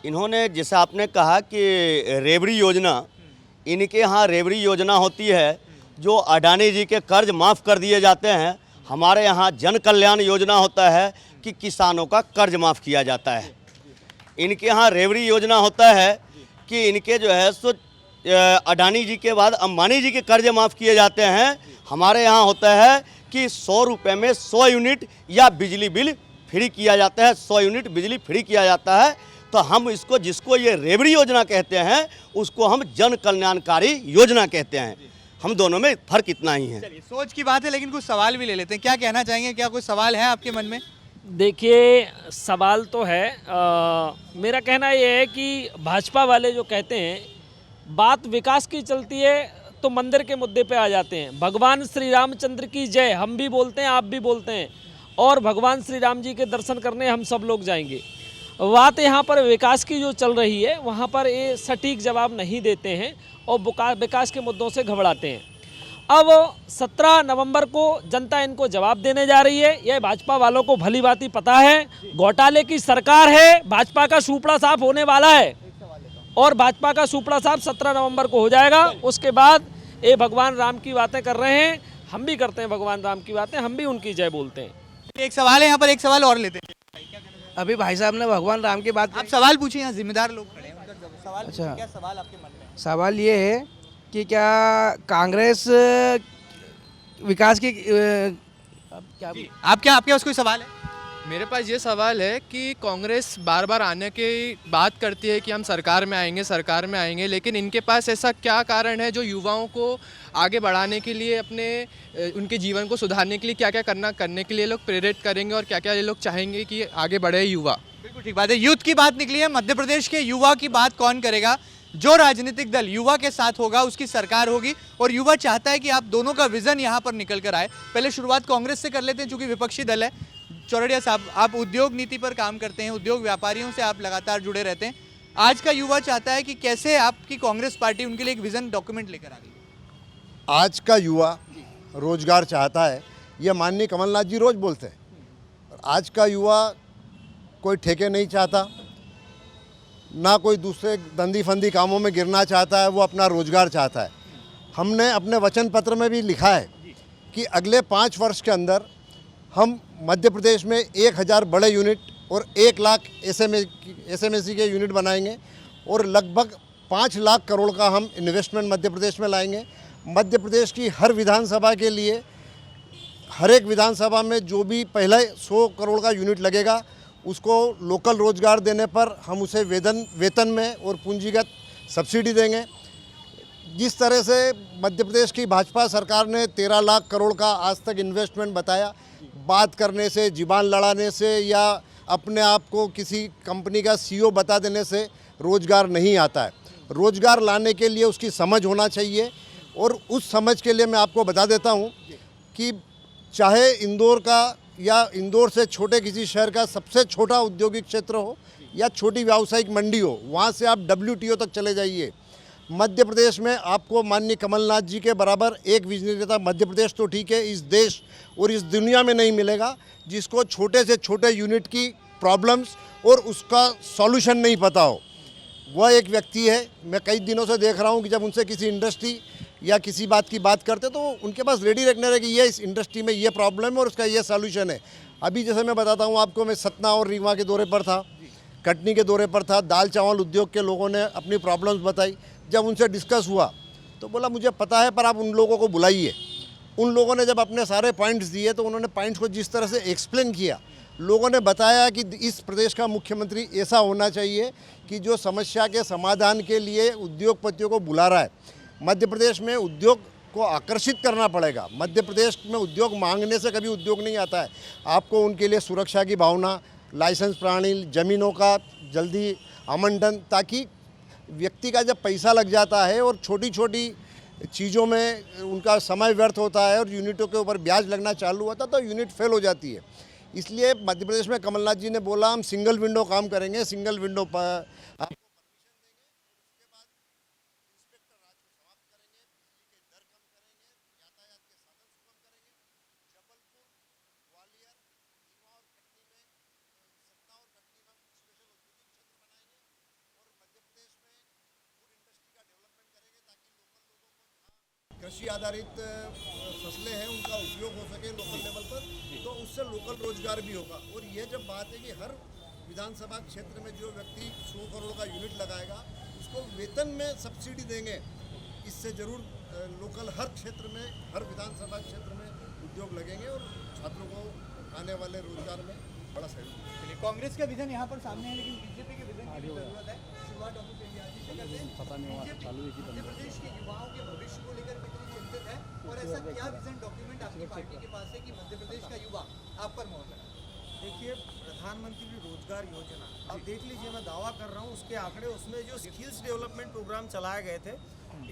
इन्होंने जैसा आपने कहा कि रेवड़ी योजना, इनके यहाँ रेवड़ी योजना होती है जो अडानी जी के कर्ज माफ़ कर दिए जाते हैं। हमारे यहाँ जन कल्याण योजना होता है कि किसानों का कर्ज माफ़ किया जाता है। इनके यहाँ रेवड़ी योजना होता है कि इनके जो है सो अडानी जी के बाद अंबानी जी के कर्ज माफ़ किए जाते हैं। हमारे यहाँ होता है कि 100 रुपये में 100 यूनिट या बिजली बिल फ्री किया जाता है, 100 यूनिट बिजली फ्री किया जाता है। तो हम इसको, जिसको ये रेवड़ी योजना कहते हैं, उसको हम जन कल्याणकारी योजना कहते हैं। हम दोनों में फ़र्क इतना ही है। चलिए, सोच की बात है, लेकिन कुछ सवाल भी ले लेते हैं। क्या कहना चाहेंगे? क्या कोई सवाल है आपके मन में? देखिए, सवाल तो है। मेरा कहना यह है कि भाजपा वाले जो कहते हैं बात विकास की चलती है तो मंदिर के मुद्दे पे आ जाते हैं। भगवान श्री रामचंद्र की जय हम भी बोलते हैं, आप भी बोलते हैं, और भगवान श्री राम जी के दर्शन करने हम सब लोग जाएंगे। बात यहाँ पर विकास की जो चल रही है वहाँ पर ये सटीक जवाब नहीं देते हैं और विकास के मुद्दों से घबराते हैं। अब 17 नवंबर को जनता इनको जवाब देने जा रही है। यह भाजपा वालों को भली भांति पता है, घोटाले की सरकार है, भाजपा का सूपड़ा साफ होने वाला है, और भाजपा का सूपड़ा साफ 17 नवंबर को हो जाएगा। उसके बाद ये भगवान राम की बातें कर रहे हैं, हम भी करते हैं भगवान राम की बातें, हम भी उनकी जय बोलते हैं। एक सवाल है यहाँ पर, एक सवाल और लेते हैं। अभी भाई साहब ने भगवान राम की बात, आप सवाल पूछिए, यहाँ जिम्मेदार लोग खड़े हैं, उनका सवाल। अच्छा, क्या सवाल आपके मन में? सवाल ये है कि क्या कांग्रेस विकास की आपके पास कोई सवाल है? मेरे पास ये सवाल है कि कांग्रेस बार बार आने की बात करती है कि हम सरकार में आएंगे, लेकिन इनके पास ऐसा क्या कारण है जो युवाओं को आगे बढ़ाने के लिए उनके जीवन को सुधारने के लिए क्या क्या करने के लिए लोग प्रेरित करेंगे और क्या क्या ये लोग चाहेंगे कि आगे बढ़े युवा। बिल्कुल ठीक बात है। यूथ की बात निकली है, मध्य प्रदेश के युवा की बात कौन करेगा? जो राजनीतिक दल युवा के साथ होगा उसकी सरकार होगी, और युवा चाहता है कि आप दोनों का विजन यहाँ पर निकल कर आए। पहले शुरुआत कांग्रेस से कर लेते हैं, चूंकि विपक्षी दल है। चौरड़िया साहब, आप उद्योग नीति पर काम करते हैं, उद्योग व्यापारियों से आप लगातार जुड़े रहते हैं। आज का युवा चाहता है कि कैसे आपकी कांग्रेस पार्टी उनके लिए एक विजन डॉक्यूमेंट लेकर आ गई। आज का युवा रोजगार चाहता है, ये माननीय कमलनाथ जी रोज बोलते हैं। आज का युवा कोई ठेके नहीं चाहता, ना कोई दूसरे दंदी फंदी कामों में गिरना चाहता है, वो अपना रोजगार चाहता है। हमने अपने वचन पत्र में भी लिखा है कि अगले 5 वर्ष के अंदर हम मध्य प्रदेश में 1000 बड़े यूनिट और 1 लाख एसएमएसी के यूनिट बनाएंगे, और लगभग 5 लाख करोड़ का हम इन्वेस्टमेंट मध्य प्रदेश में लाएंगे। मध्य प्रदेश की हर विधानसभा के लिए, हर एक विधानसभा में जो भी पहले 100 करोड़ का यूनिट लगेगा, उसको लोकल रोजगार देने पर हम उसे वेतन में और पूंजीगत सब्सिडी देंगे। जिस तरह से मध्य प्रदेश की भाजपा सरकार ने 13 लाख करोड़ का आज तक इन्वेस्टमेंट बताया, बात करने से, जुबान लड़ाने से या अपने आप को किसी कंपनी का सीईओ बता देने से रोजगार नहीं आता है। रोजगार लाने के लिए उसकी समझ होना चाहिए, और उस समझ के लिए मैं आपको बता देता हूं कि चाहे इंदौर का या इंदौर से छोटे किसी शहर का सबसे छोटा औद्योगिक क्षेत्र हो या छोटी व्यावसायिक मंडी हो, वहां से आप WTO तक चले जाइए, मध्य प्रदेश में आपको माननीय कमलनाथ जी के बराबर एक विजनेता, मध्य प्रदेश तो ठीक है, इस देश और इस दुनिया में नहीं मिलेगा जिसको छोटे से छोटे यूनिट की प्रॉब्लम्स और उसका सॉल्यूशन नहीं पता हो। वह एक व्यक्ति है, मैं कई दिनों से देख रहा हूं कि जब उनसे किसी इंडस्ट्री या किसी बात की बात करते तो उनके पास रेडी रखने रहे कि ये इस इंडस्ट्री में ये प्रॉब्लम है और उसका ये सॉल्यूशन है। अभी जैसे मैं बताता हूँ आपको, मैं सतना और रीवा के दौरे पर था, कटनी के दौरे पर था। दाल चावल उद्योग के लोगों ने अपनी प्रॉब्लम्स बताई। जब उनसे डिस्कस हुआ तो बोला मुझे पता है, पर आप उन लोगों को बुलाइए। उन लोगों ने जब अपने सारे पॉइंट्स दिए तो उन्होंने पॉइंट्स को जिस तरह से एक्सप्लेन किया, लोगों ने बताया कि इस प्रदेश का मुख्यमंत्री ऐसा होना चाहिए कि जो समस्या के समाधान के लिए उद्योगपतियों को बुला रहा है। मध्य प्रदेश में उद्योग को आकर्षित करना पड़ेगा। मध्य प्रदेश में उद्योग मांगने से कभी उद्योग नहीं आता है। आपको उनके लिए सुरक्षा की भावना, लाइसेंस प्रणाली, ज़मीनों का जल्दी आवंटन, ताकि व्यक्ति का जब पैसा लग जाता है और छोटी छोटी चीज़ों में उनका समय व्यर्थ होता है और यूनिटों के ऊपर ब्याज लगना चालू होता है तो यूनिट फेल हो जाती है। इसलिए मध्य प्रदेश में कमलनाथ जी ने बोला हम सिंगल विंडो काम करेंगे। सिंगल विंडो पर कृषि आधारित फसलें हैं उनका उपयोग हो सके लोकल लेवल पर, तो उससे लोकल रोजगार भी होगा। और ये जब बात है कि हर विधानसभा क्षेत्र में जो व्यक्ति 100 करोड़ का यूनिट लगाएगा उसको वेतन में सब्सिडी देंगे, इससे जरूर लोकल हर क्षेत्र में, हर विधानसभा क्षेत्र में उद्योग लगेंगे और छात्रों को आने वाले रोजगार में बड़ा सहयोग। कांग्रेस का विजन यहाँ पर सामने है, लेकिन बीजेपी के विजन की जरूरत है। शुरुआत डॉक्टर तेलियाजी से करते हैं। मध्य प्रदेश के युवाओं के भविष्य को लेकर कितनी चिंतित है, और ऐसा क्या विजन डॉक्यूमेंट आपकी पार्टी के पास है कि मध्य प्रदेश का युवा आप पर मोहर लगा? देखिए, प्रधानमंत्री रोजगार योजना, अब देख लीजिए, मैं दावा कर रहा हूँ उसके आंकड़े, उसमें जो स्किल्स डेवलपमेंट प्रोग्राम चलाए गए थे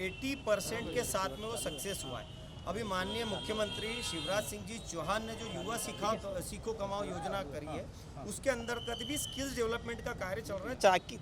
80% के साथ में वो सक्सेस हुआ है। अभी माननीय मुख्यमंत्री शिवराज सिंह जी चौहान ने जो युवा सीखो कमाओ योजना करी है, उसके अंतर्गत भी स्किल्स डेवलपमेंट का कार्य चल रहा है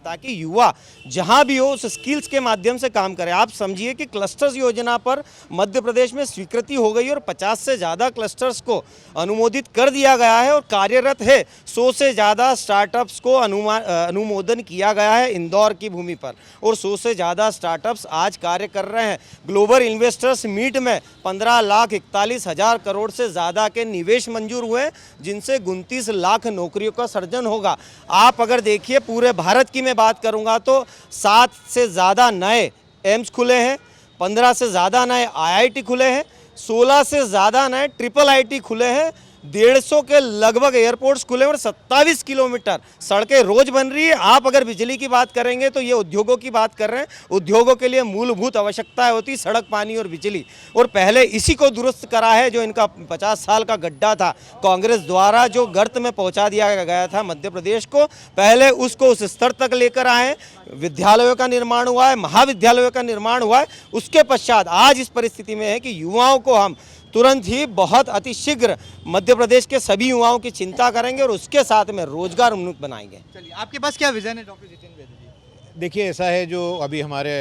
ताकि युवा जहां भी हो उस स्किल्स के माध्यम से काम करे। आप समझिए कि क्लस्टर्स योजना पर मध्य प्रदेश में स्वीकृति हो गई और 50 से ज़्यादा क्लस्टर्स को अनुमोदित कर दिया गया है और कार्यरत है। 100 से ज़्यादा स्टार्टअप्स को अनुमोदन किया गया है इंदौर की भूमि पर, और 100 से ज़्यादा स्टार्टअप्स आज कार्य कर रहे हैं। ग्लोबल इन्वेस्टर्स मीट में 15,41,000 करोड़ से ज़्यादा के निवेश मंजूर हुए, जिनसे 29 लाख नौकरियों का सर्जन होगा। आप अगर देखिए, पूरे भारत की मैं बात करूंगा तो 7 से ज़्यादा नए एम्स खुले हैं, 15 से ज़्यादा नए IIT खुले हैं, 16 से ज़्यादा नए IIIT खुले हैं, 150 के लगभग एयरपोर्ट्स खुले और 27 किलोमीटर सड़कें रोज बन रही है। आप अगर बिजली की बात करेंगे तो ये उद्योगों की बात कर रहे हैं। उद्योगों के लिए मूलभूत आवश्यकताएं होती सड़क, पानी और बिजली, और पहले इसी को दुरुस्त करा है। जो इनका 50 साल का गड्ढा था, कांग्रेस द्वारा जो गर्त में पहुंचा दिया गया था मध्य प्रदेश को, पहले उसको उस स्तर तक लेकर आए। विद्यालयों का निर्माण हुआ है, महाविद्यालयों का निर्माण हुआ है। उसके पश्चात आज इस परिस्थिति में है कि युवाओं को हम तुरंत ही बहुत अतिशीघ्र मध्य प्रदेश के सभी युवाओं की चिंता करेंगे और उसके साथ में रोजगार उन्मुख बनाएंगे। चलिए, आपके पास क्या विजन है डॉक्टर जितेंद्र बेदी जी? देखिए, ऐसा है जो अभी हमारे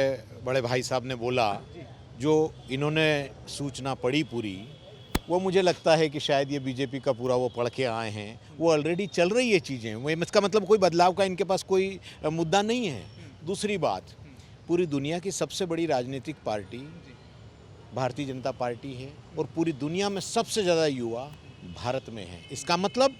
बड़े भाई साहब ने बोला, जो इन्होंने सूचना पढ़ी पूरी, वो मुझे लगता है कि शायद ये बीजेपी का पूरा वो पढ़ के आए हैं। वो ऑलरेडी चल रही है चीज़ें, वो इसका मतलब कोई बदलाव का इनके पास कोई मुद्दा नहीं है। दूसरी बात, पूरी दुनिया की सबसे बड़ी राजनीतिक पार्टी भारतीय जनता पार्टी है और पूरी दुनिया में सबसे ज़्यादा युवा भारत में है। इसका मतलब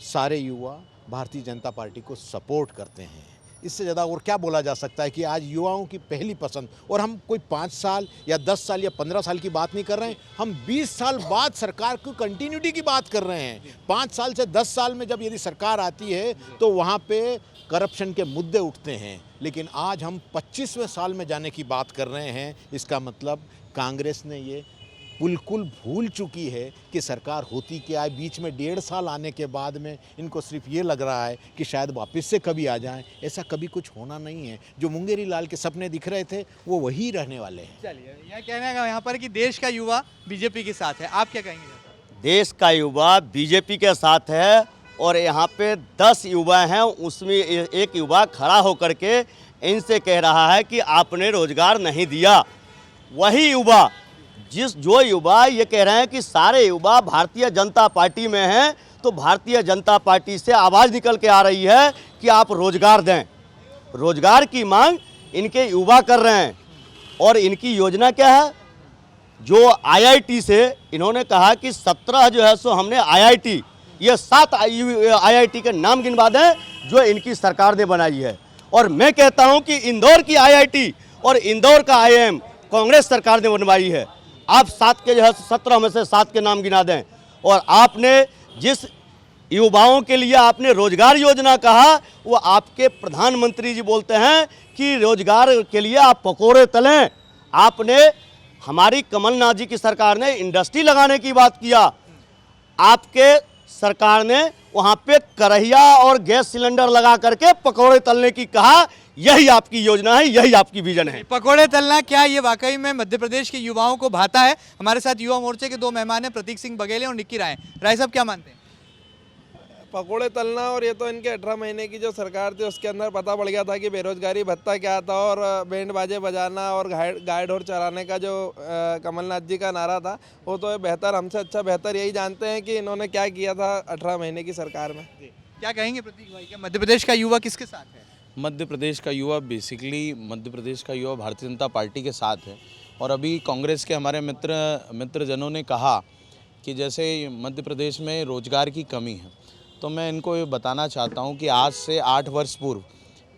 सारे युवा भारतीय जनता पार्टी को सपोर्ट करते हैं। इससे ज़्यादा और क्या बोला जा सकता है कि आज युवाओं की पहली पसंद, और हम कोई 5 साल या 10 साल या 15 साल की बात नहीं कर रहे हैं, हम 20 साल बाद सरकार की कंटिन्यूटी की बात कर रहे हैं। 5 साल से 10 साल में जब यदि सरकार आती है तो वहाँ पे करप्शन के मुद्दे उठते हैं, लेकिन आज हम 25वें साल में जाने की बात कर रहे हैं। इसका मतलब कांग्रेस ने ये बिल्कुल भूल चुकी है कि सरकार होती क्या है। बीच में 1.5 साल आने के बाद में इनको सिर्फ ये लग रहा है कि शायद वापस से कभी आ जाएं। ऐसा कभी कुछ होना नहीं है। जो मुंगेरी लाल के सपने दिख रहे थे वो वही रहने वाले हैं। चलिए, यह कहना है यहाँ पर कि देश का युवा बीजेपी के साथ है, आप क्या कहेंगे? देश का युवा बीजेपी के साथ है और यहाँ पे 10 युवा हैं, उसमें एक युवा खड़ा होकर के इनसे कह रहा है कि आपने रोजगार नहीं दिया। वही युवा जो युवा ये कह रहे हैं कि सारे युवा भारतीय जनता पार्टी में हैं, तो भारतीय जनता पार्टी से आवाज़ निकल के आ रही है कि आप रोजगार दें। रोजगार की मांग इनके युवा कर रहे हैं और इनकी योजना क्या है? जो आईआईटी से इन्होंने कहा कि 17 जो है सो हमने आईआईटी, ये 7 आईआईटी के नाम गिनवा दें जो इनकी सरकार ने बनाई है। और मैं कहता हूं कि इंदौर की आईआईटी और इंदौर का आईआईएम कांग्रेस सरकार ने बनवाई है। आप 7 के जो है 17 में से 7 के नाम गिना दें। और आपने जिस युवाओं के लिए आपने रोजगार योजना कहा, वो आपके प्रधानमंत्री जी बोलते हैं कि रोजगार के लिए आप पकोड़े तलें। आपने हमारी कमलनाथ जी की सरकार ने इंडस्ट्री लगाने की बात किया, आपके सरकार ने वहाँ पे करहिया और गैस सिलेंडर लगा करके पकोड़े तलने की कहा। यही आपकी योजना है, यही आपकी विजन है। पकोड़े तलना क्या ये वाकई में मध्य प्रदेश के युवाओं को भाता है? हमारे साथ युवा मोर्चे के 2 मेहमान हैं, प्रतीक सिंह बघेले और निक्की राय। राय साहब, क्या मानते हैं? पकोड़े तलना, और ये तो इनके 18 महीने की जो सरकार थी उसके अंदर पता पड़ गया था कि बेरोजगारी भत्ता क्या था, और बैंड बाजे बजाना और गाय ढोर चराने का जो कमलनाथ जी का नारा था, वो तो बेहतर, हमसे अच्छा बेहतर यही जानते हैं कि इन्होंने क्या किया था 18 महीने की सरकार में। क्या कहेंगे प्रतीक भाई, क्या मध्य प्रदेश का युवा किसके साथ है? मध्य प्रदेश का युवा बेसिकली मध्य प्रदेश का युवा भारतीय जनता पार्टी के साथ है। और अभी कांग्रेस के हमारे मित्रजनों ने कहा कि जैसे मध्य प्रदेश में रोजगार की कमी है, तो मैं इनको ये बताना चाहता हूं कि आज से 8 वर्ष पूर्व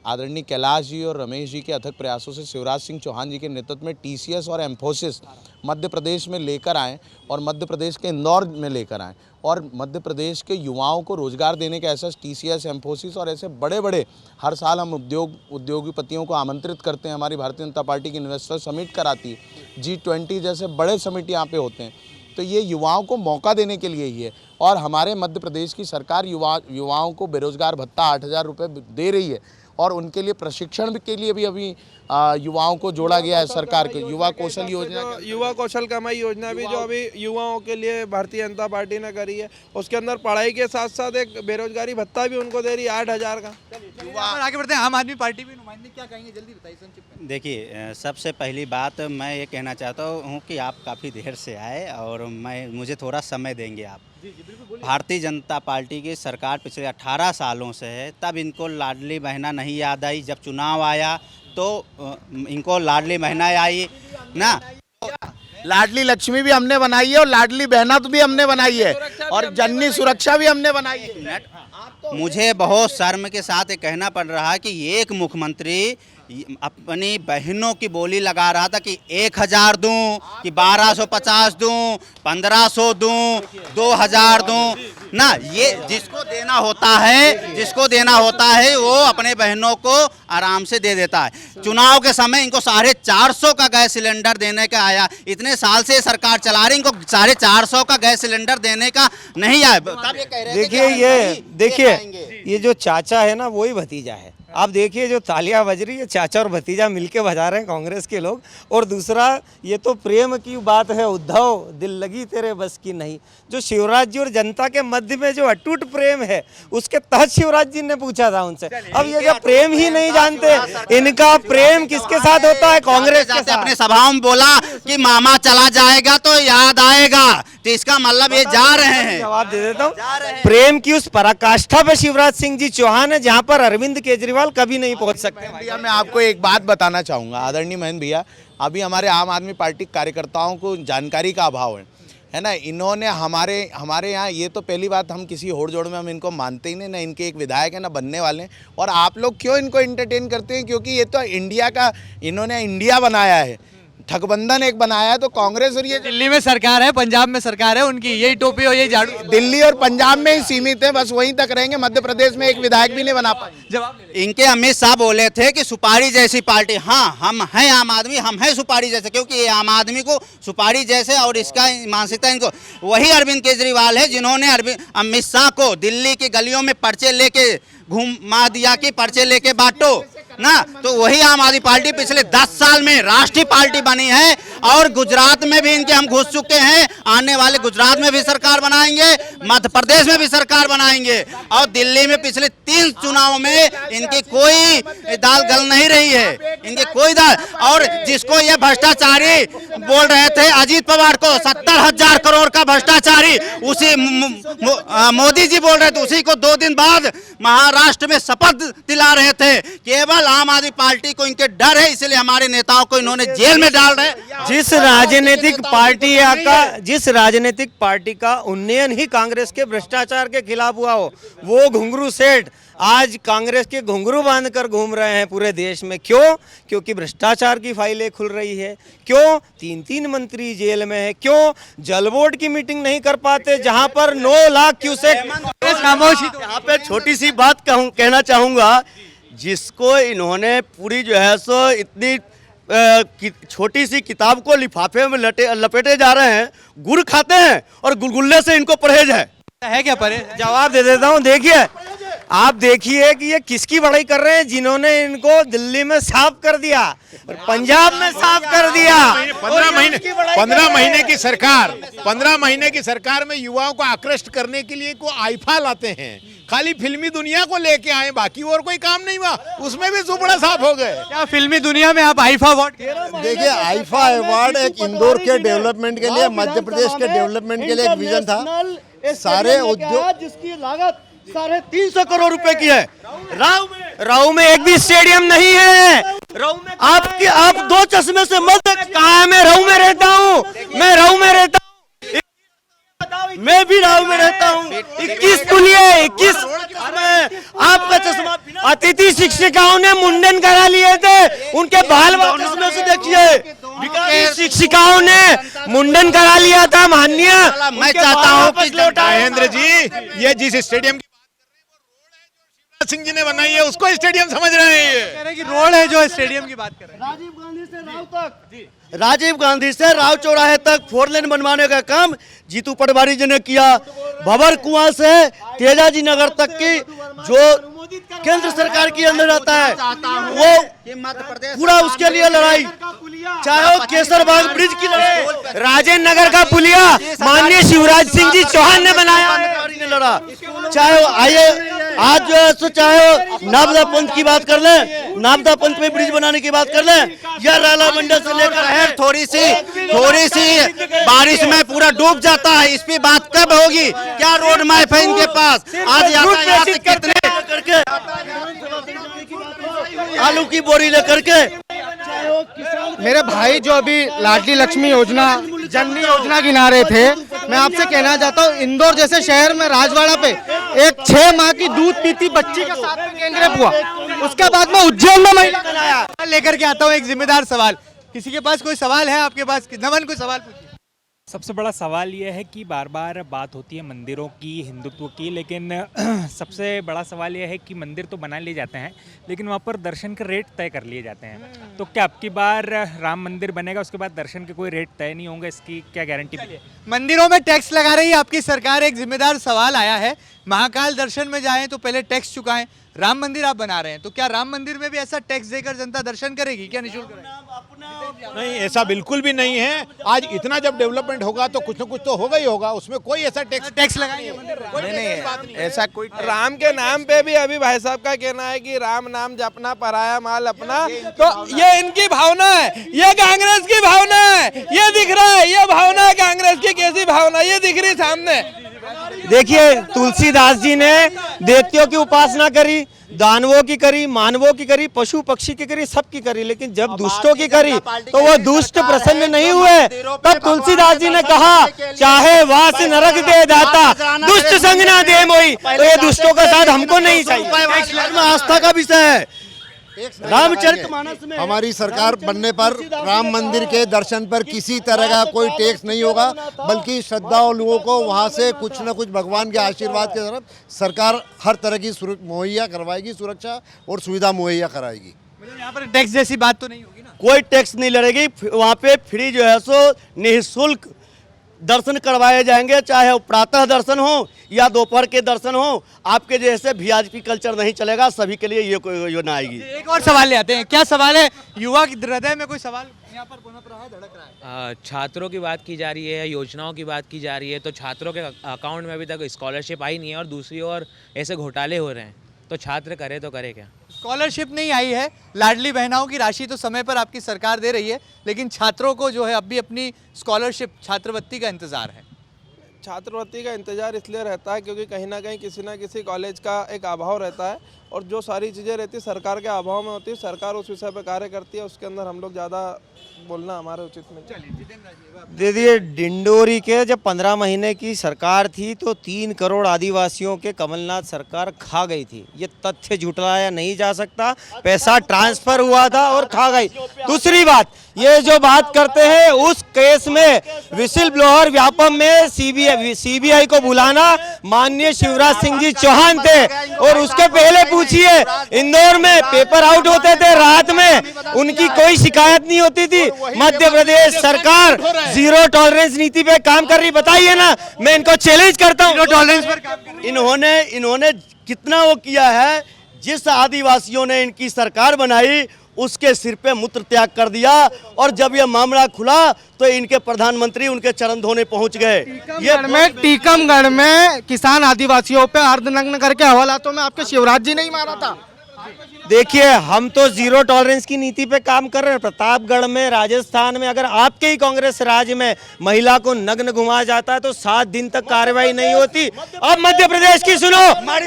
आदरणीय कैलाश जी और रमेश जी के अथक प्रयासों से शिवराज सिंह चौहान जी के नेतृत्व में टीसीएस और एम्फोसिस मध्य प्रदेश में लेकर आए और मध्य प्रदेश के इंदौर में लेकर आए और मध्य प्रदेश के युवाओं को रोजगार देने का ऐसा टीसीएस, एम्फोसिस और ऐसे बड़े बड़े हर साल हम उद्योगपतियों को आमंत्रित करते हैं। हमारी भारतीय जनता पार्टी की इन्वेस्टर समिट कराती है, G20 जैसे बड़े समिट यहाँ पे होते हैं। तो ये युवाओं को मौका देने के लिए ही है। और हमारे मध्य प्रदेश की सरकार युवाओं को बेरोजगार भत्ता 8,000 रुपये दे रही है और उनके लिए प्रशिक्षण के लिए भी अभी युवाओं को जोड़ा गया है सरकार के युवा कौशल योजना। युवा कौशल कमाई योजना भी जो अभी युवाओं के लिए भारतीय जनता पार्टी ने करी है, उसके अंदर पढ़ाई के साथ साथ एक बेरोजगारी भत्ता भी उनको दे रही है 8,000 का। आगे बढ़ते हैं, आम आदमी पार्टी भी नुमाइंदे क्या कहेंगे, जल्दी बताइए संक्षिप्त में। देखिए, सबसे पहली बात मैं ये कहना चाहता हूँ कि आप काफ़ी देर से आए और मुझे थोड़ा समय देंगे आप। भारतीय जनता पार्टी की सरकार पिछले 18 सालों से है, तब इनको लाडली बहना नहीं याद आई। जब चुनाव आया तो इनको लाडली बहना आई ना, लाडली लक्ष्मी भी हमने बनाई है और लाडली बहना तो भी हमने बनाई है और जननी सुरक्षा भी हमने बनाई है। मुझे बहुत शर्म के साथ ये कहना पड़ रहा है कि एक मुख्यमंत्री अपनी बहनों की बोली लगा रहा था कि 1000 दूं, कि 1250 दूं, 1500 दूं, 2000 दूं ना। ये जिसको देना होता है वो अपने बहनों को आराम से दे देता है। चुनाव के समय इनको 450 का गैस सिलेंडर देने का आया। इतने साल से सरकार चला रही, इनको 450 का गैस सिलेंडर देने का नहीं आया। तब ये कह रहे थे देखिए ये जो चाचा है ना वही भतीजा है। आप देखिए जो तालियां बज रही है, चाचा और भतीजा मिलके बजा रहे हैं कांग्रेस के लोग। और दूसरा ये तो प्रेम की बात है, उद्धव दिल लगी तेरे बस की नहीं। जो शिवराज जी और जनता के मध्य में जो अटूट प्रेम है उसके तहत शिवराज जी ने पूछा था उनसे। अब ये जो प्रेम ही नहीं जानते, इनका प्रेम किसके साथ होता है? कांग्रेस के साथ। अपने सभाओं में बोला कि मामा चला जाएगा तो याद आएगा, तो इसका मतलब ये जा रहे हैं। जवाब दे देता हूँ, प्रेम की उस पराकाष्ठा पे शिवराज सिंह जी चौहान है जहाँ पर अरविंद केजरीवाल कभी नहीं पहुंच सकते। भैया मैं आपको एक बात बताना चाहूँगा आदरणीय महेंद्र भैया, अभी हमारे आम आदमी पार्टी कार्यकर्ताओं को जानकारी का अभाव है ना। इन्होंने हमारे यहाँ, ये तो पहली बात, हम किसी होड़ जोड़ में हम इनको मानते ही नहीं, ना इनके एक विधायक है ना बनने वाले हैं। और आप लोग क्यों इनको एंटरटेन करते हैं? क्योंकि ये तो इंडिया का, इन्होंने इंडिया बनाया है, ठगबंधन एक बनाया है। तो कांग्रेस और ये दिल्ली में सरकार है, पंजाब में सरकार है उनकी, यही टोपी और यही झाड़ू। दिल्ली और पंजाब में ही सीमित है, बस वहीं तक रहेंगे। मध्य प्रदेश में एक विधायक भी नहीं बना पाए। जवाब इनके अमित शाह बोले थे कि सुपारी जैसी पार्टी। हाँ, हम हैं आम आदमी, हम हैं सुपारी जैसे, क्योंकि ये आम आदमी को सुपारी जैसे और इसका मानसिकता इनको। वही अरविंद केजरीवाल है जिन्होंने अमित शाह को दिल्ली की गलियों में पर्चे लेके घुमा दिया कि पर्चे लेके बांटो ना। तो वही आम आदमी पार्टी पिछले 10 साल में राष्ट्रीय पार्टी बनी है। और गुजरात में भी इनके हम घुस चुके हैं, आने वाले गुजरात में भी सरकार बनाएंगे, मध्य प्रदेश में भी सरकार बनाएंगे। और दिल्ली में पिछले 3 चुनावों में इनकी कोई दाल गल नहीं रही है, इनकी कोई दाल। और जिसको ये भ्रष्टाचारी बोल रहे थे अजीत पवार को 70,000 करोड़ का भ्रष्टाचारी, उसी मोदी जी बोल रहे थे, उसी को 2 दिन बाद महाराष्ट्र में शपथ दिला रहे थे। केवल आम आदमी पार्टी को इनके डर है, इसलिए हमारे नेताओं को इन्होंने जेल में डाल रहे। जिस राजनीतिक पार्टी का उन्नयन ही कांग्रेस के भ्रष्टाचार के खिलाफ हुआ हो, वो घुंघरू सेठ आज कांग्रेस के घुंघरू बांधकर घूम रहे हैं पूरे देश में। क्यों? क्योंकि भ्रष्टाचार की फाइलें खुल रही है। क्यों? 3 मंत्री जेल में है। क्यों? जल बोर्ड की मीटिंग नहीं कर पाते जहां पर 9 लाख क्यूसेक। यहाँ पे छोटी सी बात कहना चाहूँगा, जिसको इन्होंने पूरी जो है सो इतनी छोटी सी किताब को लिफाफे में लपेटे जा रहे हैं, गुड़ खाते हैं और गुलगुल्ले से इनको परहेज है क्या परहेज? जवाब दे देता हूँ। देखिए, आप देखिए कि ये किसकी बड़ाई कर रहे हैं, जिन्होंने इनको दिल्ली में साफ कर दिया, पंजाब में साफ कर दिया। 15 महीने की सरकार में युवाओं को आकृष्ट करने के लिए को आईफा लाते हैं, खाली फिल्मी दुनिया को लेके आए, बाकी और कोई काम नहीं हुआ, उसमें भी जुबड़ा साफ हो गए। क्या फिल्मी दुनिया में आप आईफा अवार्ड? देखिए, आईफा अवार्ड एक इंदौर के डेवलपमेंट के लिए, मध्य प्रदेश के डेवलपमेंट के लिए एक विजन था। सारे उद्योग जिसकी लागत 350 करोड़ रुपए की है। राव में एक भी स्टेडियम नहीं है। राव में आप 2 चश्मे से मत। कहा है मैं राव में रहता हूँ, मैं भी राव में रहता हूँ। 21 पुलिया, 21 आपका चश्मा। अतिथि शिक्षिकाओं ने मुंडन करा लिए थे, उनके बाल चश्मे से देखिए। शिक्षिकाओं ने मुंडन करा लिया था माननीय। मैं चाहता हूँ कि महेंद्र जी, ये जिस स्टेडियम की बात कर रहे हैं वो रोड है जो शिवराज सिंह जी ने बनाई है, उसको स्टेडियम समझ रहे हैं। कह रहे हैं कि रोड है जो स्टेडियम की बात कर रहे हैं। राजीव गांधी से राव चौराहे तक 4 लेन बनवाने का काम जीतू पटवारी जी ने किया। भंवर कुआं से तेजाजी नगर तक की जो केंद्र सरकार के अंदर आता है, वो पूरा उसके लिए लड़ाई, चाहे वो केसरबाग ब्रिज की लड़ाई, राजेंद्र नगर का पुलिया माननीय शिवराज सिंह जी चौहान ने बनाया, लड़ा। चाहे आइए आज जो है सो, चाहे नाबदा पंच की बात कर लें, नाबदा पंच में ब्रिज बनाने की बात कर लें, या राला मंडल से लेकर थोड़ी सी बारिश में पूरा डूब जाता है। इस पे बात कब होगी? क्या रोड मैप है इनके पास? आज यातायात कितने करके आलू की बोरी लेकर के। मेरे भाई जो अभी लाडली लक्ष्मी योजना, जननी योजना गिना रहे थे, मैं आपसे कहना चाहता हूँ, इंदौर जैसे शहर में राजवाड़ा पे एक 6 माह की दूध पीती बच्ची के साथ में गैंगरेप हुआ। उसके बाद में उज्जैन में महिला लेकर के आता हूँ। एक जिम्मेदार सवाल, किसी के पास कोई सवाल है आपके पास? नमन कोई सवाल पूछिए। सबसे बड़ा सवाल ये है कि बार बार बात होती है मंदिरों की, हिंदुत्व की, लेकिन सबसे बड़ा सवाल ये है कि मंदिर तो बना लिए जाते हैं लेकिन वहाँ पर दर्शन के रेट तय कर लिए जाते हैं। तो क्या अब की बार राम मंदिर बनेगा उसके बाद दर्शन के कोई रेट तय नहीं होंगे, इसकी क्या गारंटी? मंदिरों में टैक्स लगा रही है आपकी सरकार। एक जिम्मेदार सवाल आया है, महाकाल दर्शन में जाएं तो पहले टैक्स चुकाएं, राम मंदिर आप बना रहे हैं तो क्या राम मंदिर में भी ऐसा टैक्स देकर जनता दर्शन करेगी क्या? निःशुल्क? नहीं, ऐसा बिल्कुल भी नहीं है। आज इतना जब डेवलपमेंट होगा तो कुछ ना कुछ तो होगा ही होगा, उसमें कोई ऐसा टैक्स लगाएंगे नहीं, ऐसा कोई राम के नाम पे भी अभी भाई साहब का कहना है कि राम नाम जपना पराया माल अपना, तो ये इनकी भावना है, ये कांग्रेस की भावना है, ये दिख रहा है, ये भावना है कांग्रेस की। कैसी भावना ये दिख रही सामने? देखिए, तुलसीदास जी ने देवतियों की उपासना करी, दानवों की करी, मानवों की करी, पशु पक्षी की करी, सबकी करी, लेकिन जब दुष्टों की करी तो वो दुष्ट प्रसन्न नहीं हुए। तब तुलसीदास जी ने कहा, चाहे वास नरक दे दाता, दुष्ट संग ना दे मोई। तो ये दुष्टों का साथ हमको नहीं चाहिए। आस्था का विषय है। रामचरितमानस में हमारी सरकार बनने पर राम मंदिर के दर्शन पर किसी तरह का कोई टैक्स नहीं होगा, बल्कि श्रद्धालुओं को वहां से कुछ न कुछ भगवान के आशीर्वाद के तरफ सरकार हर तरह की मुहैया करवाएगी, सुरक्षा और सुविधा मुहैया कराएगी। मतलब यहाँ पर टैक्स जैसी बात तो नहीं होगी ना? कोई टैक्स नहीं लड़ेगी, वहाँ पे फ्री जो है सो निःशुल्क दर्शन करवाए जाएंगे, चाहे वो प्रातः दर्शन हो या दोपहर के दर्शन हो। आपके जैसे वीआईपी कल्चर नहीं चलेगा, सभी के लिए ये कोई योजना आएगी। एक और सवाल ले आते हैं, क्या सवाल है? युवा के हृदय में कोई सवाल यहाँ पर पुनः रहा है, धड़क रहा है। छात्रों की बात की जा रही है, योजनाओं की बात की जा रही है, तो छात्रों के अकाउंट में अभी तक स्कॉलरशिप आई नहीं है और दूसरी ओर ऐसे घोटाले हो रहे हैं, तो छात्र करे तो करे क्या? स्कॉलरशिप नहीं आई है, लाडली बहनाओं की राशि तो समय पर आपकी सरकार दे रही है, लेकिन छात्रों को जो है अब भी अपनी स्कॉलरशिप छात्रवृत्ति का इंतजार है। छात्रवृत्ति का इंतजार इसलिए रहता है क्योंकि कहीं ना कहीं किसी ना किसी कॉलेज का एक अभाव रहता है और जो सारी चीज़ें रहती सरकार के अभाव में होती है, सरकार उस विषय पर कार्य करती है, उसके अंदर हम लोग ज़्यादा बोलना हमारे उचित नहीं। दीदी, डिंडोरी के जब 15 महीने की सरकार थी तो 3 करोड़ आदिवासियों के कमलनाथ सरकार खा गई थी। ये तथ्य झुठलाया नहीं जा सकता। पैसा ट्रांसफर हुआ था और खा गई। दूसरी बात, ये जो बात करते हैं उस केस में विसिल ब्लोअर व्यापम में सीबीआई को बुलाना माननीय शिवराज सिंह जी चौहान थे, और उसके पहले पूछिए इंदौर में पेपर आउट होते थे रात में, उनकी कोई शिकायत नहीं होती थी। मध्य प्रदेश सरकार जीरो टॉलरेंस नीति पे काम कर रही, बताइए ना, मैं इनको चैलेंज करता हूँ। टॉलरेंस पर इन्होंने कितना वो किया है, जिस आदिवासियों ने इनकी सरकार बनाई उसके सिर पे मूत्र त्याग कर दिया, और जब ये मामला खुला तो इनके प्रधानमंत्री उनके चरण धोने पहुंच गए। टीकमगढ़ में किसान आदिवासियों पे अर्धनग्न करके हवालातों में आपके शिवराज जी नहीं मारा था। देखिए, हम तो जीरो टॉलरेंस की नीति पे काम कर रहे हैं। प्रतापगढ़ में, राजस्थान में अगर आपके ही कांग्रेस राज्य में महिला को नग्न घुमाया जाता है तो 7 दिन तक कार्रवाई नहीं होती। अब मध्य प्रदेश की सुनो,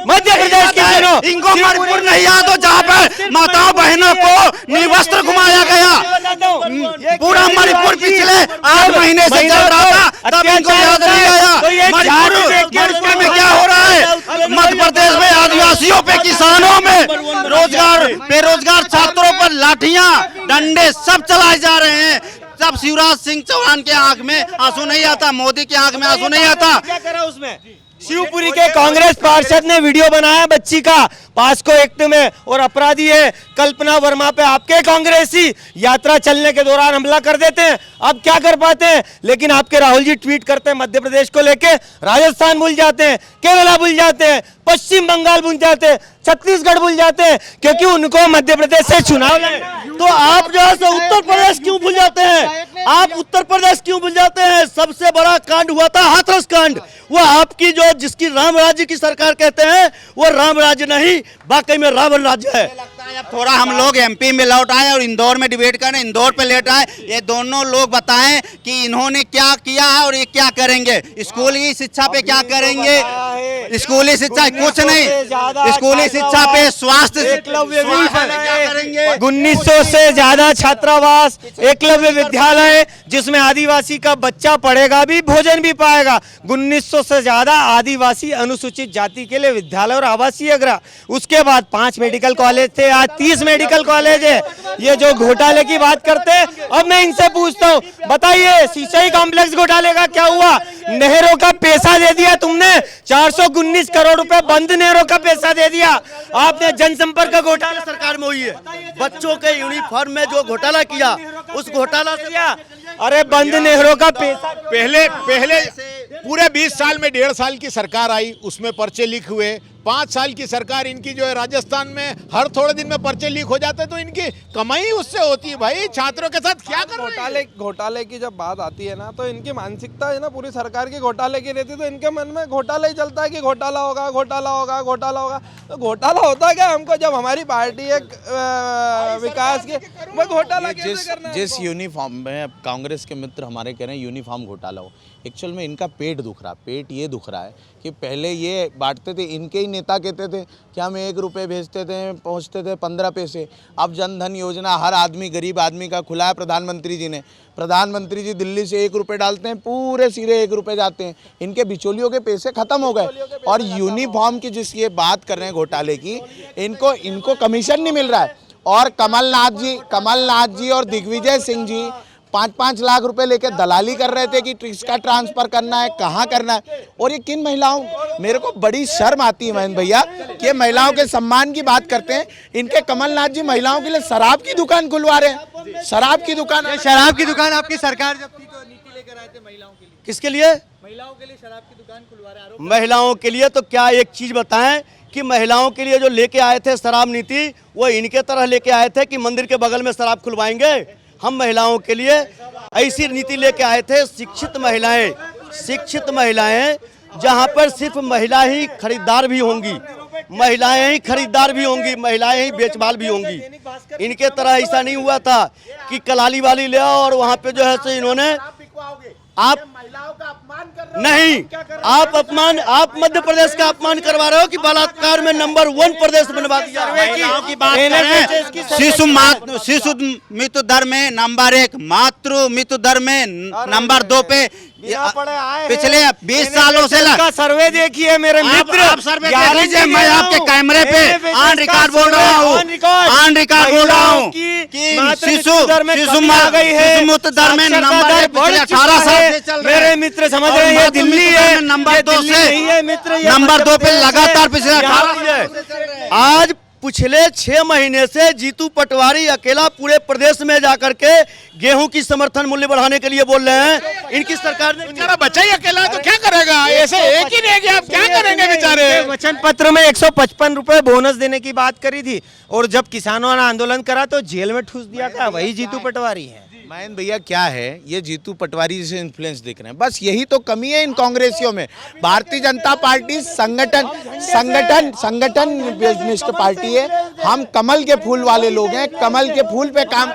मध्य प्रदेश की सुनो, इनको मणिपुर नहीं याद हो जहाँ पर माताओं बहनों को निर्वस्त्र घुमाया गया। पूरा मणिपुर पिछले 8 महीने से चल रहा था, तब इनको याद नहीं आया। मणिपुर में क्या हो रहा है? मध्य प्रदेश में आदिवासियों पे, किसानों में, बेरोजगार छात्रों पर लाठियां, डंडे सब चलाए जा रहे हैं। तब शिवराज सिंह चौहान के आंख में आंसू नहीं आता, मोदी के आंख में आंसू नहीं आता। क्या करा उसमें? शिवपुरी के कांग्रेस पार्षद ने वीडियो बनाया बच्ची का पास्को एक्ट में, और अपराधी है कल्पना वर्मा पे आपके कांग्रेसी यात्रा चलने के दौरान हमला कर देते हैं। अब क्या कर पाते हैं? लेकिन आपके राहुल जी ट्वीट करते हैं मध्य प्रदेश को लेके, राजस्थान भूल जाते हैं, केरला भूल जाते हैं, पश्चिम बंगाल भूल जाते हैं, छत्तीसगढ़ भूल जाते हैं, क्योंकि उनको मध्य प्रदेश से चुनाव लड़े। तो आप जो है उत्तर प्रदेश क्यों भूल जाते हैं? आप उत्तर प्रदेश क्यों भूल जाते हैं? सबसे बड़ा कांड हुआ था हाथरस कांड। वो आपकी जो जिसकी राम राज्य की सरकार कहते हैं, वो राम राज्य नहीं, वाकई में रावण राज्य है। अब थोड़ा हम लोग एमपी में लौट आए और इंदौर में डिबेट करें, इंदौर पे लेट आए। ये दोनों लोग बताएं कि इन्होंने क्या किया है और ये क्या करेंगे, स्कूल की शिक्षा पे क्या करेंगे। स्कूली शिक्षा कुछ नहीं, स्कूली शिक्षा पे स्वास्थ्य एकलव्य करेंगे। 1900 से ज्यादा छात्रावास, एकलव्य विद्यालय जिसमें आदिवासी का बच्चा पढ़ेगा भी, भोजन भी पाएगा। 1900 से ज्यादा आदिवासी अनुसूचित जाति के लिए विद्यालय और आवासीय गृह। उसके बाद 5 मेडिकल कॉलेज थे, आज 30 मेडिकल कॉलेज है। ये जो घोटाले की बात करते हैं, अब मैं इनसे पूछता हूँ, बताइए सिंचाई कॉम्प्लेक्स घोटाले का क्या हुआ? नहरों का पैसा दे दिया तुमने, 419 करोड़ रुपए बंद नहरों का पैसा दे दिया आपने। जनसंपर्क का घोटाला सरकार में हुई है, बच्चों के यूनिफॉर्म में जो घोटाला किया, उस घोटाला से किया। अरे बंद नहरों का पैसा पहले पूरे 20 साल में 1.5 साल की सरकार आई, उसमें पर्चे लीक हुए। 5 साल की सरकार इनकी जो है राजस्थान में हर थोड़े दिन में पर्चे लीक हो जाते हैं, तो इनकी कमाई उससे होती है। भाई छात्रों के साथ क्या कर रहे हैं? घोटाले की जब बात आती है ना, तो इनकी मानसिकता है ना पूरी सरकार की घोटाले की रहती है, तो इनके मन में घोटाला ही चलता है कि घोटाला होगा, घोटाला होगा, घोटाला होगा। तो घोटाला होता क्या हमको, जब हमारी पार्टी एक विकास की, वो घोटाला कैसे करना है? जिस यूनिफॉर्म में कांग्रेस के मित्र हमारे कह रहे हैं यूनिफॉर्म घोटाला हो, एक्चुअल में इनका पेट दुख रहा है। पेट ये दुख रहा है कि पहले ये बांटते थे, इनके ही नेता कहते थे कि हम 1 रुपये भेजते थे, पहुंचते थे 15 पैसे। अब जनधन योजना हर आदमी, गरीब आदमी का खुला है। प्रधानमंत्री जी ने, प्रधानमंत्री जी दिल्ली से 1 रुपये डालते हैं, पूरे सीधे 1 रुपये जाते हैं। इनके बिचौलियों के पैसे खत्म हो गए। और यूनिफॉर्म की जिस ये बात कर रहे हैं घोटाले की, इनको कमीशन नहीं मिल रहा है। और कमलनाथ जी और दिग्विजय सिंह जी 5-5 लाख रुपए लेके दलाली कर रहे थे कि किसका ट्रांसफर करना है, कहाँ करना है। और ये किन महिलाओं, मेरे को बड़ी शर्म आती है महेंद्र भैया कि महिलाओं के सम्मान की बात करते हैं। इनके कमलनाथ जी महिलाओं के लिए शराब की दुकान खुलवा रहे हैं। शराब की दुकान, शराब की दुकान आपकी सरकार जब थी तो नीति लेकर आए थे महिलाओं के लिए। किसके लिए? महिलाओं के लिए शराब की दुकान खुलवा रहे हैं। महिलाओं के लिए तो क्या एक चीज बताएं कि महिलाओं के लिए जो लेके आए थे शराब नीति, वो इनके तरह लेके आए थे कि मंदिर के बगल में शराब खुलवाएंगे। हम महिलाओं के लिए ऐसी नीति लेके आए थे, शिक्षित महिलाएं जहां पर सिर्फ महिला ही खरीदार भी होंगी, महिलाएं ही खरीदार भी होंगी, महिलाएं ही बेचबाल भी होंगी। इनके तरह ऐसा नहीं हुआ था कि कलाली वाली ले आओ और वहां पे जो है सो इन्होंने आप महिलाओं का अपमान कर रहे हो। नहीं, आप मध्य प्रदेश का अपमान करवा रहे हो कि बलात्कार में नंबर 1 प्रदेश बनवा दिया। महिलाओं की बात करें, शिशु मृत्यु दर में नंबर 1, मातृ मृत्यु दर में नंबर 2 पे पिछले 20 सालों से सर्वे देखिए मेरे मित्र। आप सर्वे देख लीजिए, मैं आपके कैमरे पे ऑन रिकॉर्ड बोल रहा हूँ कि शिशु मृत्यु दर में नंबर 1 पिछले 18 साल से चल रहा है। मेरे मित्र समझ रहे हैं, ये दिल्ली है, नंबर 2 से नंबर 2 पे लगातार पिछले 18 आज पिछले 6 महीने से जीतू पटवारी अकेला पूरे प्रदेश में जाकर के गेहूं की समर्थन मूल्य बढ़ाने के लिए बोल रहे हैं। इनकी सरकार ने बेचारा बच्चा ही अकेला है तो क्या करेगा? ऐसे एक ही रहेगी, आप क्या करेंगे बेचारे? वचन पत्र में 155 रुपए बोनस देने की बात करी थी, और जब किसानों ने आंदोलन करा तो जेल में ठूस दिया था। वही जीतू पटवारी है। महेंद्र भैया क्या है, ये जीतू पटवारी से इन्फ्लुएंस दिख रहे हैं। बस यही तो कमी है इन कांग्रेसियों में। भारतीय जनता पार्टी संगठन निष्ठ पार्टी है। हम कमल के फूल वाले लोग हैं, कमल के फूल पे काम।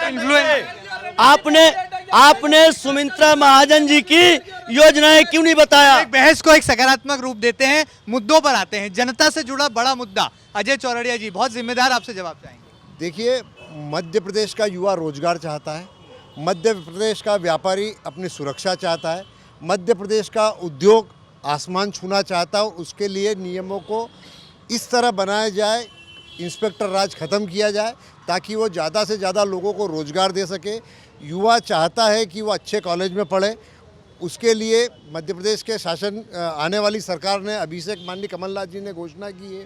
आपने सुमित्रा महाजन जी की योजनाएं क्यों नहीं बताया? एक बहस को एक सकारात्मक रूप देते हैं, मुद्दों पर आते हैं। जनता से जुड़ा बड़ा मुद्दा, अजय चौरड़िया जी बहुत जिम्मेदार, आपसे जवाब चाहेंगे। देखिए, मध्य प्रदेश का युवा रोजगार चाहता है, मध्य प्रदेश का व्यापारी अपनी सुरक्षा चाहता है, मध्य प्रदेश का उद्योग आसमान छूना चाहता है। उसके लिए नियमों को इस तरह बनाया जाए, इंस्पेक्टर राज ख़त्म किया जाए, ताकि वो ज़्यादा से ज़्यादा लोगों को रोज़गार दे सके। युवा चाहता है कि वो अच्छे कॉलेज में पढ़े। उसके लिए मध्य प्रदेश के शासन, आने वाली सरकार ने, अभिषेक माननीय कमलनाथ जी ने घोषणा की है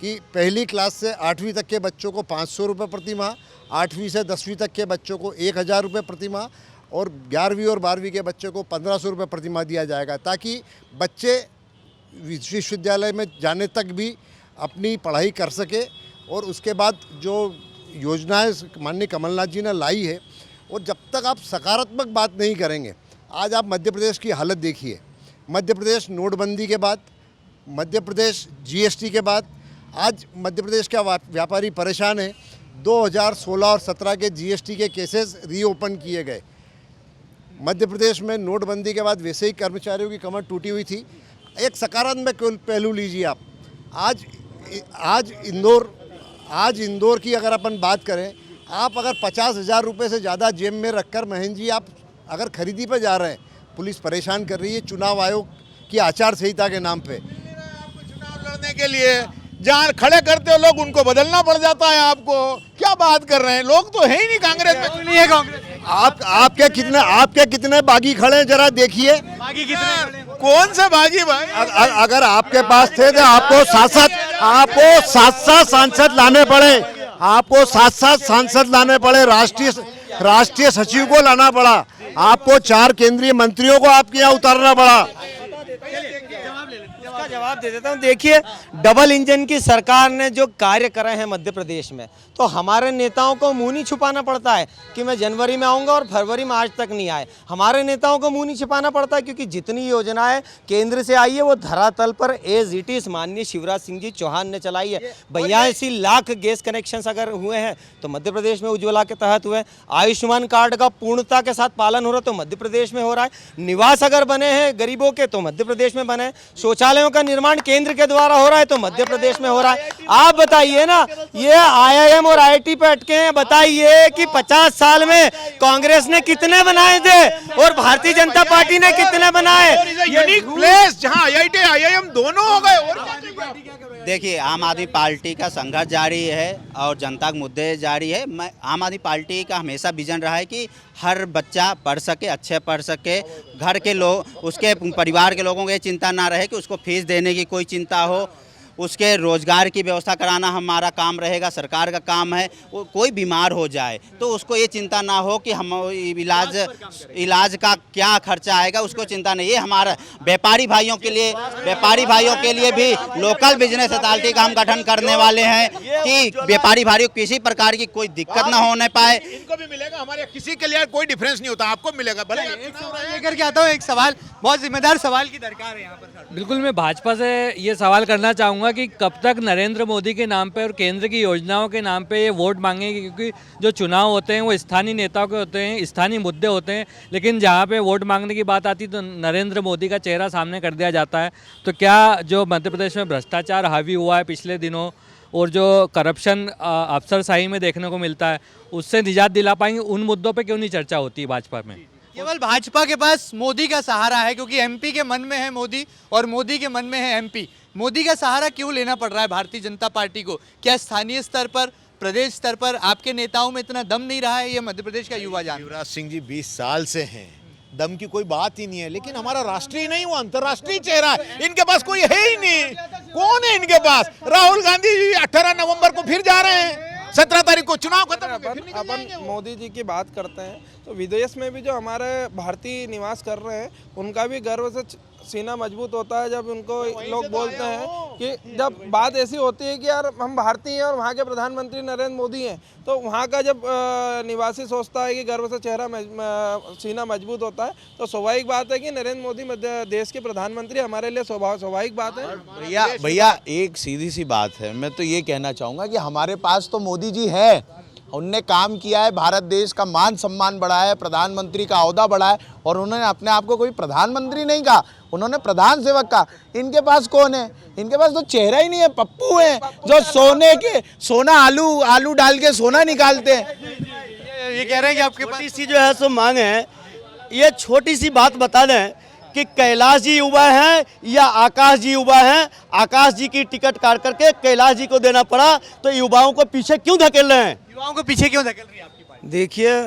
कि पहली क्लास से 8वीं तक के बच्चों को 500 रुपये प्रति माह, 8वीं से 10वीं तक के बच्चों को 1000 रुपये प्रति माह, और 11वीं और 12वीं के बच्चों को 1500 रुपये प्रति माह दिया जाएगा, ताकि बच्चे विश्वविद्यालय में जाने तक भी अपनी पढ़ाई कर सके। और उसके बाद जो योजनाएं माननीय कमलनाथ जी ने लाई है, और जब तक आप सकारात्मक बात नहीं करेंगे, आज आप मध्य प्रदेश की हालत देखिए। मध्य प्रदेश नोटबंदी के बाद, मध्य प्रदेश जीएसटी के बाद, आज मध्य प्रदेश का व्यापारी परेशान है। 2016 और 17 के जीएसटी के केसेस रीओपन किए गए। मध्य प्रदेश में नोटबंदी के बाद वैसे ही कर्मचारियों की कमर टूटी हुई थी। एक सकारात्मक पहलू लीजिए आप। आज इंदौर की अगर अपन बात करें, आप अगर 50,000 रुपये से ज़्यादा जेब में रखकर महेंद्र जी आप अगर खरीदी पर जा रहे हैं, पुलिस परेशान कर रही है चुनाव आयोग की आचार संहिता के नाम पे। चुनाव लड़ने के लिए जहाँ खड़े करते हो लोग, उनको बदलना पड़ जाता है आपको। क्या बात कर रहे हैं, लोग तो है ही नहीं कांग्रेस में। नहीं है कांग्रेस। आपके कितने बागी खड़े हैं जरा देखिए। बागी कितने? कौन से बागी भाई? अगर आपके पास थे तो आपको सात सांसद लाने पड़े, आपको सात सांसद लाने पड़े, राष्ट्रीय सचिव को लाना पड़ा, आपको 4 केंद्रीय मंत्रियों को आपके यहाँ उतारना पड़ा। इसका जवाब दे देता हूँ। देखिए, डबल इंजन की सरकार ने जो कार्य करे हैं मध्य प्रदेश में, तो हमारे नेताओं को मुंह नहीं छुपाना पड़ता है कि मैं जनवरी में आऊँगा और फरवरी में आज तक नहीं आए। हमारे नेताओं को मुंह नहीं छुपाना पड़ता है क्योंकि जितनी योजनाएं केंद्र से आई है वो धरातल पर एज इट इज माननीय शिवराज सिंह जी चौहान ने चलाई है। 82 लाख गैस कनेक्शन अगर हुए हैं तो मध्य प्रदेश में उज्ज्वला के तहत हुए। आयुष्मान कार्ड का पूर्णता के साथ पालन हो रहा है तो मध्य प्रदेश में हो रहा है। निवास अगर बने हैं गरीबों के तो मध्य प्रदेश में बने। शौचालयों का निर्माण केंद्र के द्वारा हो रहा है तो मध्य प्रदेश में हो रहा है। आप बताइए ना, ये IIM और IIT पे अटके हैं, बताइए कि 50 साल में कांग्रेस ने कितने बनाए थे और भारतीय जनता पार्टी ने कितने बनाए? यूनिक प्लेस जहां IIT IIM दोनों हो गए। और देखिए, आम आदमी पार्टी का संघर्ष जारी है और जनता के मुद्दे जारी है। आम आदमी पार्टी का हमेशा विजन रहा है कि हर बच्चा पढ़ सके, अच्छे पढ़ सके, घर के लोग, उसके परिवार के लोगों को ये चिंता ना रहे कि उसको फीस देने की कोई चिंता हो, उसके रोज़गार की व्यवस्था कराना हमारा काम रहेगा, सरकार का काम है। वो कोई बीमार हो जाए तो उसको ये चिंता ना हो कि हम इलाज का क्या खर्चा आएगा, उसको चिंता नहीं। ये हमारा व्यापारी भाइयों के लिए भी लोकल बिजनेस अथॉरिटी का हम गठन करने वाले हैं कि व्यापारी भाइयों को किसी प्रकार की कोई दिक्कत ना होने पाए। इनको भी मिलेगा, हमारे किसी के लिए कोई डिफरेंस नहीं होता, आपको मिलेगा। भले लेकर के आता हूँ एक सवाल, बहुत जिम्मेदार सवाल की दरकार है यहाँ पर। बिल्कुल, मैं भाजपा से ये सवाल करना चाहूँगा कि कब तक नरेंद्र मोदी के नाम पे और केंद्र की योजनाओं के नाम पे ये वोट मांगेंगे, क्योंकि जो चुनाव होते हैं वो स्थानीय नेताओं के होते हैं, स्थानीय मुद्दे होते हैं, लेकिन जहाँ पे वोट मांगने की बात आती तो नरेंद्र मोदी का चेहरा सामने कर दिया जाता है। तो क्या जो मध्य प्रदेश में भ्रष्टाचार हावी हुआ है पिछले दिनों और जो करप्शन अफसरशाही में देखने को मिलता है, उससे निजात दिला पाएंगे? उन मुद्दों पर क्यों नहीं चर्चा होती भाजपा में? केवल भाजपा के पास मोदी का सहारा है क्योंकि MP के मन में है मोदी और मोदी के मन में है MP। मोदी का सहारा क्यों लेना पड़ रहा है भारतीय जनता पार्टी को? क्या स्थानीय स्तर पर, प्रदेश स्तर पर आपके नेताओं में इतना दम नहीं रहा है? ये मध्य प्रदेश का युवा जान। शिवराज सिंह जी 20 साल से हैं, दम की कोई बात ही नहीं है, लेकिन हमारा राष्ट्रीय नहीं, वो अंतर्राष्ट्रीय चेहरा है। इनके पास कोई है ही नहीं। कौन है इनके पास? राहुल गांधी जी 18 नवंबर को फिर जा रहे हैं, 17 तारीख को चुनाव खत्म। अपन मोदी जी की बात करते हैं तो विदेश में भी जो हमारे भारतीय निवास कर रहे हैं उनका भी गर्व से सीना मजबूत होता है जब उनको लोग बोलते हैं कि जब बात ऐसी होती है कि यार हम भारतीय हैं और वहाँ के प्रधानमंत्री नरेंद्र मोदी हैं, तो वहाँ का जब निवासी सोचता है कि गर्व से सीना मजबूत होता है, तो स्वाभाविक बात है कि नरेंद्र मोदी देश के प्रधानमंत्री हमारे लिए स्वाभाविक बात है। भैया एक सीधी सी बात है, मैं तो ये कहना चाहूँगा कि हमारे पास तो मोदी जी है, उनने काम किया है, भारत देश का मान सम्मान बढ़ाया है, प्रधानमंत्री का ओहदा बढ़ाया है, और उन्होंने अपने आप को कोई प्रधानमंत्री नहीं कहा, उन्होंने प्रधान सेवक कहा। इनके पास कौन है? इनके पास तो चेहरा ही नहीं है, पप्पू हैं जो सोना आलू डाल के सोना निकालते हैं। ये कह रहे हैं कि आपके पास छोटी सी जो है सो मांग है। ये छोटी सी बात बता दें कि कैलाश जी युवा हैं या आकाश जी युवा हैं। आकाश जी की टिकट काट करके कैलाश जी को देना पड़ा, तो युवाओं को पीछे क्यों धकेल रहे हैं? युवाओं को पीछे क्यों धकेल रही है आपकी पार्टी? देखिए,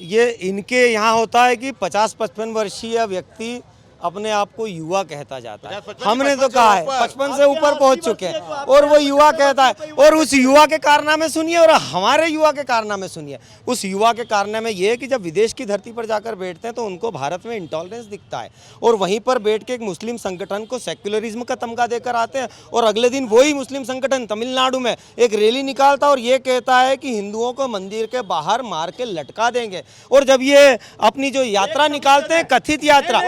ये इनके यहाँ होता है कि 50-55 वर्षीय व्यक्ति अपने आप को युवा कहता जाता है। हमने तो कहा है 55 से ऊपर पहुंच चुके हैं और वो युवा कहता है। और उस युवा के कारनामे सुनिए और हमारे युवा के कारनामे सुनिए। उस युवा के कारनामे ये है कि जब विदेश की धरती पर जाकर बैठते हैं तो उनको भारत में इंटॉलरेंस दिखता है, और वहीं पर बैठ के एक मुस्लिम संगठन को सेक्युलरिज्म का तमगा देकर आते हैं, और अगले दिन वही मुस्लिम संगठन तमिलनाडु में एक रैली निकालता है और ये कहता है कि हिंदुओं को मंदिर के बाहर मार के लटका देंगे। और जब ये अपनी जो यात्रा निकालते हैं, कथित यात्रा,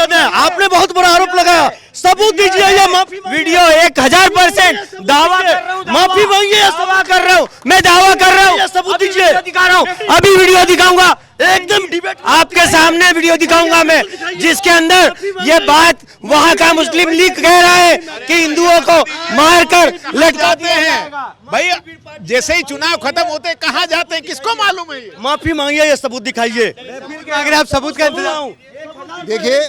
आपने बहुत बड़ा आरोप लगाया, सबूत दीजिए। ये वीडियो 1000% दावा कर रहा हूँ, माफी मांगिए, दावा कर रहा हूँ, मैं दावा कर रहा हूँ, सबूत दीजिए, दिखा रहा हूँ, अभी वीडियो दिखाऊंगा, एकदम डिबेट आपके सामने वीडियो दिखाऊंगा मैं, जिसके अंदर ये बात वहां का मुस्लिम लीग कह रहा है कि हिंदुओं को मारकर लटकाते हैं। भाई जैसे ही चुनाव खत्म होते कहाँ जाते हैं, किसको मालूम है? माफी मांगिए, ये सबूत दिखाइए। अगर आप सबूत का इंतजार देखिए,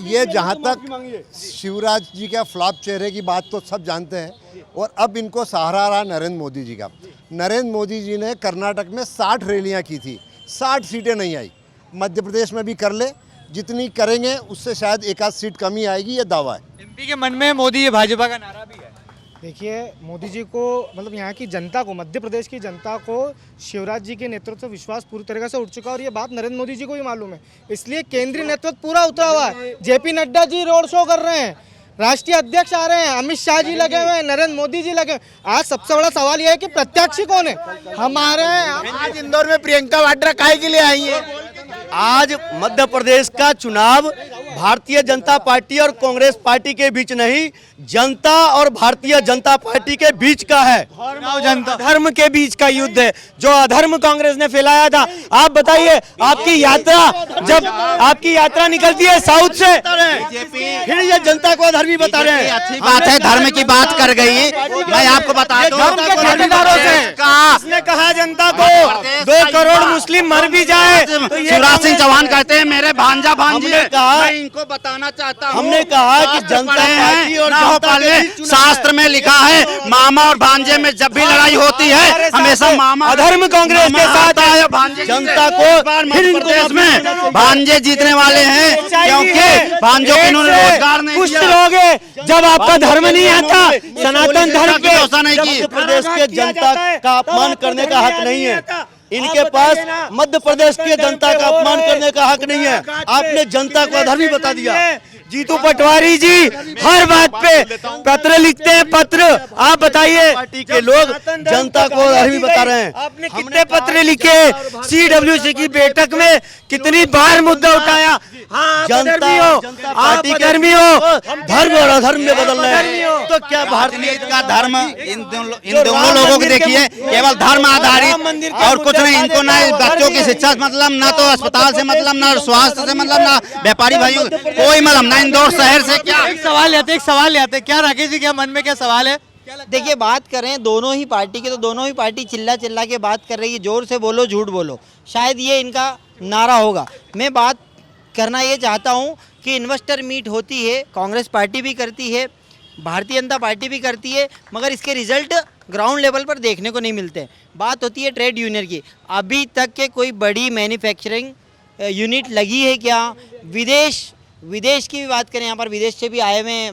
ये जहाँ तक शिवराज जी का फ्लॉप चेहरे की बात तो सब जानते हैं, और अब इनको सहारा रहा नरेंद्र मोदी जी का। नरेंद्र मोदी जी ने कर्नाटक में 60 रैलियाँ की थी, 60 सीटें नहीं आई। मध्य प्रदेश में भी कर ले, जितनी करेंगे उससे शायद एक आध सीट कमी आएगी, ये दावा है। एमपी के मन में मोदी ये भाजपा का नारा भी है। देखिए, मोदी जी को मतलब यहाँ की जनता को, मध्य प्रदेश की जनता को शिवराज जी के नेतृत्व से विश्वास पूरी तरीके से उठ चुका है, और ये बात नरेंद्र मोदी जी को भी मालूम है। इसलिए केंद्रीय नेतृत्व पूरा उतरा हुआ है। JP Nadda ji road show कर रहे हैं, राष्ट्रीय अध्यक्ष आ रहे हैं, अमित शाह जी लगे हुए हैं, नरेंद्र मोदी जी लगे। आज सबसे बड़ा सवाल यह है कि प्रत्याशी कौन है हमारे। आज इंदौर में प्रियंका वाड्रा काहे के लिए आई है? आज मध्य प्रदेश का चुनाव भारतीय जनता पार्टी और कांग्रेस पार्टी के बीच नहीं, जनता और भारतीय जनता पार्टी के बीच का है। जनता धर्म के बीच का युद्ध है, जो अधर्म कांग्रेस ने फैलाया था। आप बताइए, आपकी यात्रा जब आपकी यात्रा निकलती है साउथ से, फिर ये जनता को अधर्मी बता रहे हैं। अच्छी बात है, धर्म की बात कर गई। मैं आपको बता दूं, धर्म के ठेकेदारों से उसने कहा जनता को 2 करोड़ मुस्लिम मर भी जाए तो ये शिवराज सिंह चौहान कहते हैं मेरे भांजा भांजी, मैं इनको बताना चाहता हूं, हमने कहा कि जनता पार्टी और ना हो पाले। शास्त्र में लिखा है मामा और भांजे में जब भी लड़ाई होती है हमेशा मामा अधर्म कांग्रेस के साथ है। जनता को मध्य प्रदेश में भांजे जीतने वाले हैं, क्योंकि भांजों को इन्होंने रोजगार नहीं कुछ दिया। लोग जब आपका धर्म नहीं आता, सनातन धर्म के नहीं मध्य प्रदेश के जनता का अपमान करने का हक नहीं है। इनके पास मध्य प्रदेश की जनता का अपमान करने का हक नहीं है। आपने जनता को अधर्मी बता दिया। जीतू पटवारी जी हर बात पे पत्र लिखते हैं, पत्र। आप बताइए, पार्टी के लोग जनता को अधर्मी बता रहे हैं। आपने कितने पत्र लिखे CWC की बैठक में, कितनी बार मुद्दा उठाया? जनता पार्टी के धर्मी हो, धर्म और अधर्म में बदल रहे हैं। तो क्या भारतीय का धर्म इन दोनों लोगों को देखिए, केवल धर्म आधारित और कुछ नहीं। इनको ना बच्चों की शिक्षा से मतलब, ना तो अस्पताल से मतलब, ना स्वास्थ्य से मतलब, ना व्यापारी भाइयों कोई मतलब, ना इंदौर शहर से। क्या एक सवाल आते हैं, क्या राकेश जी, क्या मन में क्या सवाल है? देखिए, बात करें दोनों ही पार्टी के, तो दोनों ही पार्टी चिल्ला चिल्ला के बात कर रही है, जोर से बोलो झूठ बोलो, शायद ये इनका नारा होगा। मैं बात करना ये चाहता हूँ कि इन्वेस्टर मीट होती है, कांग्रेस पार्टी भी करती है, भारतीय जनता पार्टी भी करती है, मगर इसके रिजल्ट ग्राउंड लेवल पर देखने को नहीं मिलते। बात होती है ट्रेड यूनियन की, अभी तक के कोई बड़ी मैन्युफैक्चरिंग यूनिट लगी है क्या? विदेश की भी बात करें, यहाँ पर विदेश से भी आए हुए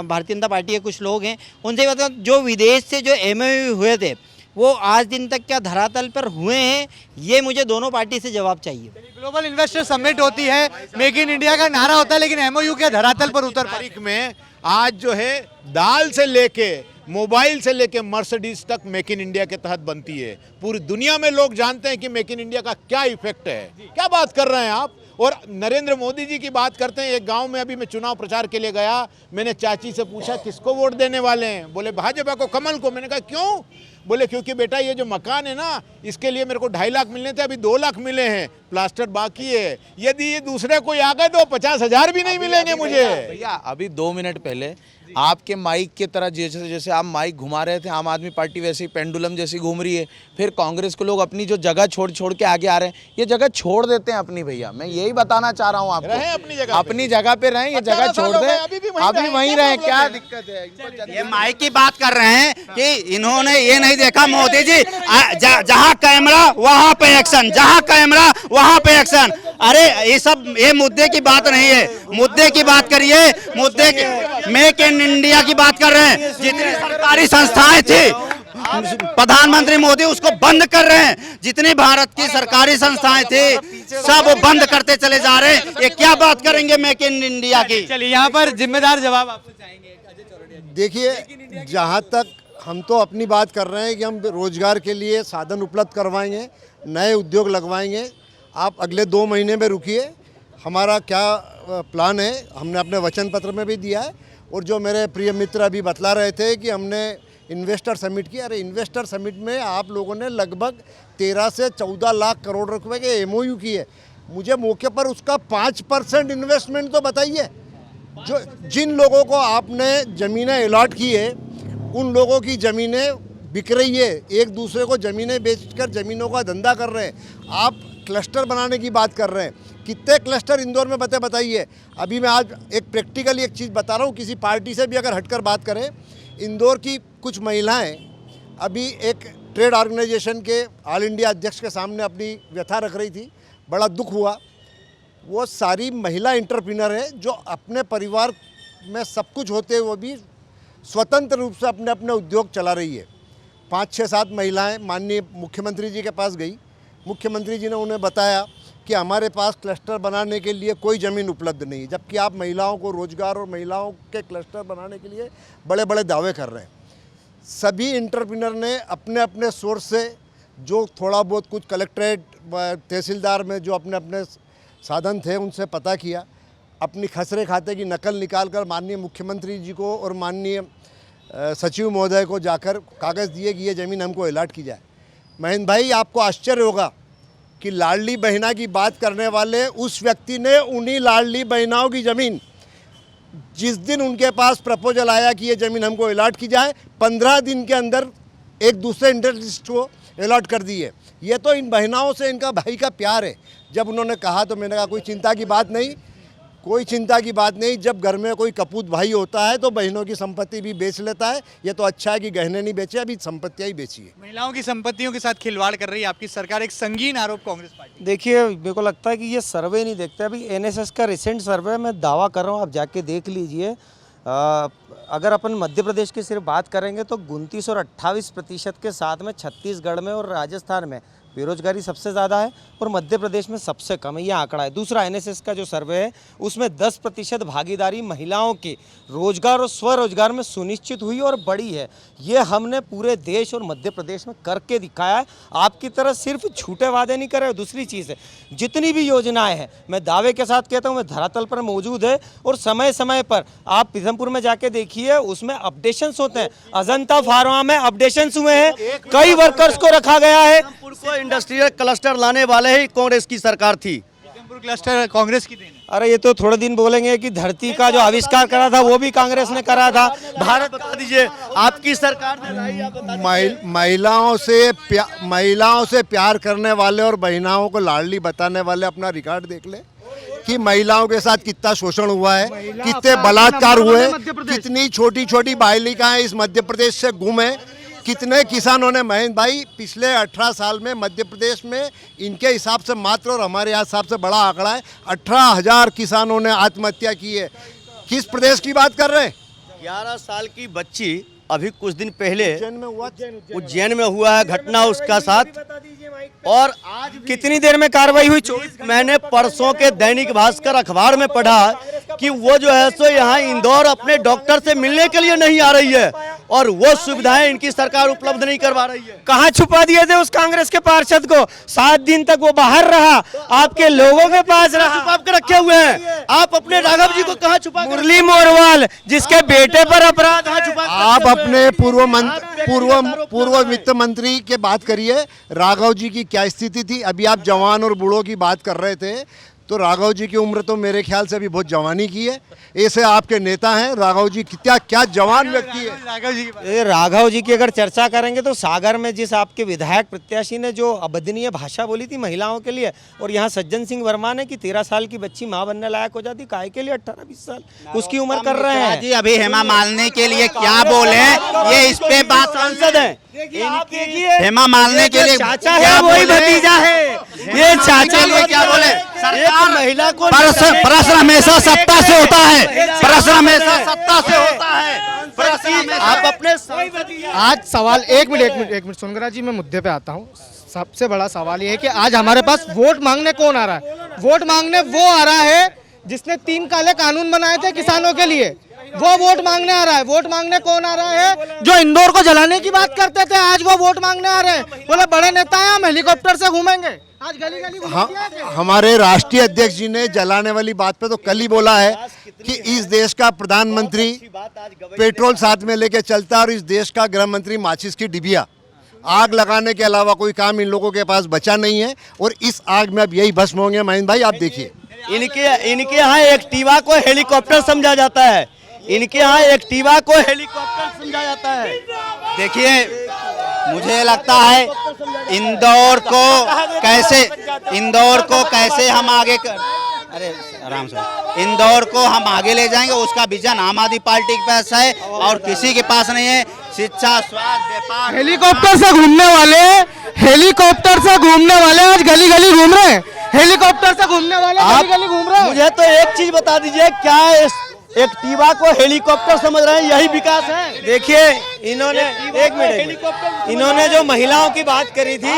भारतीय जनता पार्टी के कुछ लोग हैं, उनसे बात करें, जो विदेश से जो MOU हुए थे वो आज दिन तक क्या धरातल पर हुए हैं? ये मुझे दोनों पार्टी से जवाब चाहिए। ग्लोबल इन्वेस्टर समिट होती है, मेक इन इंडिया का नारा होता है, लेकिन MOU क्या धरातल पर उतर तारीख में आज जो है दाल से लेके मोबाइल से लेके मर्सिडीज तक मेक इन इंडिया के तहत बनती है। पूरी दुनिया में लोग जानते हैं कि मेक इन इंडिया का क्या इफेक्ट है। क्या बात कर रहे हैं आप? और नरेंद्र मोदी जी की बात करते हैं। एक गांव में अभी मैं चुनाव प्रचार के लिए गया, मैंने चाची से पूछा किसको वोट देने वाले हैं? बोले भाजपा को, कमल को। मैंने कहा क्यों? बोले क्योंकि बेटा ये जो मकान है ना, इसके लिए मेरे को 2.5 लाख मिलने थे, अभी 2 लाख मिले हैं, प्लास्टर बाकी है। यदि ये दूसरे कोई आ गए तो 50,000 भी नहीं मिलेंगे मुझे। भैया अभी 2 मिनट पहले आपके माइक की तरह जैसे आप माइक घुमा रहे थे, आम आदमी पार्टी वैसे ही पेंडुलम जैसी घूम रही है। फिर कांग्रेस को लोग अपनी जो जगह छोड़ के आगे आ रहे हैं, ये जगह छोड़ देते हैं अपनी। भैया मैं यही बताना चाह रहा हूँ आपको, अपनी जगह पे रहें, ये जगह छोड़ दें, अभी वहीं रहें। क्या दिक्कत है? ये माइक की बात कर रहे हैं कि इन्होंने ये नहीं देखा मोदी जी, जहाँ कैमरा वहाँ पे एक्शन, जहाँ कैमरा वहाँ पे एक्शन। अरे ये मुद्दे की बात नहीं है, मुद्दे की बात करिए। मुद्दे मेक इन इंडिया की बात कर रहे हैं। जितनी सरकारी संस्थाएं थी, प्रधानमंत्री मोदी उसको बंद कर रहे हैं। जितनी भारत की सरकारी संस्थाएं थी सब वो बंद करते चले जा रहे हैं। ये क्या बात करेंगे मेक इन इंडिया की? चलिए, यहाँ पर जिम्मेदार जवाब आपसे चाहेंगे। देखिए, जहाँ तक हम तो अपनी बात कर रहे हैं कि हम रोजगार के लिए साधन उपलब्ध करवाएंगे, नए उद्योग लगवाएंगे। आप अगले 2 महीने में रुकिए, हमारा क्या प्लान है हमने अपने वचन पत्र में भी दिया है। और जो मेरे प्रिय मित्र अभी बतला रहे थे कि हमने इन्वेस्टर समिट की। अरे इन्वेस्टर समिट में आप लोगों ने लगभग 13 से 14 लाख करोड़ रुपए के MOU किए। मुझे मौके पर उसका 5% इन्वेस्टमेंट तो बताइए। जो जिन लोगों को आपने ज़मीनें अलॉट की है उन लोगों की ज़मीनें बिक रही है, एक दूसरे को ज़मीनें बेचकर ज़मीनों का धंधा कर रहे हैं। आप क्लस्टर बनाने की बात कर रहे हैं, कितने क्लस्टर इंदौर में बताइए। अभी मैं आज एक प्रैक्टिकली एक चीज़ बता रहा हूँ, किसी पार्टी से भी अगर हटकर बात करें, इंदौर की कुछ महिलाएं अभी एक ट्रेड ऑर्गेनाइजेशन के ऑल इंडिया अध्यक्ष के सामने अपनी व्यथा रख रही थी। बड़ा दुख हुआ। वो सारी महिला एंटरप्रेन्योर है जो अपने परिवार में सब कुछ होते हुए भी स्वतंत्र रूप से अपने अपने उद्योग चला रही है। 5, 6, 7 महिलाएं माननीय मुख्यमंत्री जी के पास गई। मुख्यमंत्री जी ने उन्हें बताया कि हमारे पास क्लस्टर बनाने के लिए कोई ज़मीन उपलब्ध नहीं, जबकि आप महिलाओं को रोज़गार और महिलाओं के क्लस्टर बनाने के लिए बड़े बड़े दावे कर रहे हैं। सभी एंटरप्रेन्योर ने अपने अपने सोर्स से जो थोड़ा बहुत कुछ कलेक्ट्रेट तहसीलदार में जो अपने अपने साधन थे उनसे पता किया, अपनी खसरे खाते की नकल निकाल कर माननीय मुख्यमंत्री जी को और माननीय सचिव महोदय को जाकर कागज़ दिए कि ये ज़मीन हमको अलॉट की जाए। महेंद्र भाई, आपको आश्चर्य होगा कि लाडली बहना की बात करने वाले उस व्यक्ति ने उन्हीं लाडली बहनाओं की ज़मीन, जिस दिन उनके पास प्रपोजल आया कि ये ज़मीन हमको अलॉट की जाए, 15 दिन के अंदर एक दूसरे इंडस्ट्रिस्ट को अलॉट कर दी है। ये तो इन बहनाओं से इनका भाई का प्यार है। जब उन्होंने कहा तो मैंने कहा कोई चिंता की बात नहीं, कोई चिंता की बात नहीं। जब घर में कोई कपूत भाई होता है तो बहनों की संपत्ति भी बेच लेता है। ये तो अच्छा है कि गहने नहीं बेचे, अभी संपत्तियाँ ही बेची है। महिलाओं की संपत्तियों के साथ खिलवाड़ कर रही है आपकी सरकार, एक संगीन आरोप कांग्रेस पार्टी। देखिए, मेरे को लगता है कि ये सर्वे नहीं देखते। अभी NSS का रिसेंट सर्वे मैं दावा कर रहा हूँ, आप जाके देख लीजिए। अगर अपन मध्य प्रदेश की सिर्फ बात करेंगे तो 29 और 28% के साथ में छत्तीसगढ़ में और राजस्थान में बेरोजगारी सबसे ज़्यादा है और मध्य प्रदेश में सबसे कम है, ये आंकड़ा है। दूसरा NSS का जो सर्वे है उसमें 10% भागीदारी महिलाओं की रोजगार और स्वरोजगार में सुनिश्चित हुई और बढ़ी है। ये हमने पूरे देश और मध्य प्रदेश में करके दिखाया है। आपकी तरह सिर्फ झूठे वादे नहीं कर रहे। दूसरी चीज़ है, जितनी भी योजनाएं हैं मैं दावे के साथ कहता हूँ मैं धरातल पर मौजूद है और समय समय पर आप पीथमपुर में जाके देखिए, उसमें अपडेशंस होते हैं। अजंता फार्मा में अपडेशंस हुए हैं, कई वर्कर्स को रखा गया है। इंडस्ट्रियल क्लस्टर लाने वाले ही कांग्रेस की सरकार थी। क्लस्टर कांग्रेस की देन है। अरे ये तो थोड़े दिन बोलेंगे कि धरती का जो आविष्कार करा था वो भी कांग्रेस ने करा था। भारत बता दीजिए, आपकी सरकार ने लाई, आप बता दीजिए। महिलाओं से प्यार करने वाले और बहनाओं को लाडली बताने वाले अपना रिकॉर्ड देख ले कि महिलाओं के साथ कितना शोषण हुआ है, कितने बलात्कार हुए, कितनी छोटी छोटी बालिकाएं इस मध्य प्रदेश से गुम है, कितने किसानों ने। महेंद्र भाई, पिछले 18 साल में मध्य प्रदेश में इनके हिसाब से मात्र और हमारे हिसाब से बड़ा आंकड़ा है, 18,000 किसानों ने आत्महत्या की है। किस प्रदेश की बात कर रहे हैं? 11 साल की बच्ची अभी कुछ दिन पहले उज्जैन में हुआ है घटना उसका साथ, और आज कितनी देर में कार्रवाई हुई? मैंने परसों के दैनिक भास्कर अखबार में पढ़ा कि वो जो है सो यहाँ इंदौर अपने डॉक्टर से मिलने के लिए नहीं आ रही है और वो सुविधाएं इनकी सरकार उपलब्ध नहीं करवा रही है। कहाँ छुपा दिए थे उस कांग्रेस के पार्षद को? 7 दिन तक वो बाहर रहा, आपके लोगों के पास रहा। छुपा के रखे हुए हैं आप अपने राघव जी को कहाँ छुपा? मुरली मोरवाल जिसके बेटे पर अपराध, आप अपने पूर्व वित्त मंत्री के बात करिए, राघव जी की क्या स्थिति थी। अभी आप जवान और बूढ़ों की बात कर रहे थे, तो राघव जी की उम्र तो मेरे ख्याल से अभी बहुत जवानी की है। ऐसे आपके नेता हैं, राघव जी क्या जवान व्यक्ति है। राघव जी की अगर चर्चा करेंगे तो सागर में जिस आपके विधायक प्रत्याशी ने जो अभद्रणीय भाषा बोली थी महिलाओं के लिए, और यहाँ सज्जन सिंह वर्मा ने कि 13 साल की बच्ची माँ बनने लायक हो जाती, काहे के लिए 18-20 साल उसकी उम्र कर रहे हैं जी। अभी हेमा मालिनी के लिए क्या बोले, ये इस पे बात सांसद है। हेमा मालिनी के लिए चाचा है, वही भतीजा है, ये चाचा लिए क्या बोले? एक महिला को प्रश्न हमेशा सत्ता से होता है, प्रश्न हमेशा सत्ता से होता है। आप अपने आज सवाल एक मिनट सोनगरा जी, मैं मुद्दे पे आता हूँ। सबसे बड़ा सवाल ये है कि आज हमारे पास वोट मांगने कौन आ रहा है? वोट मांगने वो आ रहा है जिसने 3 काले कानून बनाए थे किसानों के लिए। वो वोट मांगने आ रहा है। वोट मांगने कौन आ रहा है? जो इंदौर को जलाने की बात करते थे, आज वो वोट मांगने आ रहे हैं। बोले बड़े नेता हैं, हम हेलीकॉप्टर से घूमेंगे। आज गली गली हमारे राष्ट्रीय अध्यक्ष जी ने जलाने वाली बात पे तो कल ही बोला है कि इस देश का प्रधानमंत्री पेट्रोल साथ में लेके चलता है और इस देश का गृह मंत्री माचिस की डिबिया। आग लगाने के अलावा कोई काम इन लोगों के पास बचा नहीं है और इस आग में अब यही भस्म होंगे। महेंद्र भाई आप देखिए, इनके यहाँ एक्टिवा को हेलीकॉप्टर समझा जाता है। इनके यहाँ एक्टिवा को हेलीकॉप्टर समझा जाता है। देखिए, मुझे लगता है इंदौर को कैसे हम आगे अरे आराम से, इंदौर को हम आगे ले जाएंगे, उसका विजन आम आदमी पार्टी के पास है और किसी के पास नहीं है। शिक्षा, स्वास्थ्य, व्यापार, हेलीकॉप्टर से घूमने वाले आज गली गली घूम रहे हैं। हेलीकॉप्टर से घूमने वाले गली गली घूम रहे हैं। मुझे तो एक चीज बता दीजिए, क्या एक्टिवा को हेलीकॉप्टर समझ रहे हैं? यही विकास है। देखिए, इन्होंने जो महिलाओं की बात करी थी,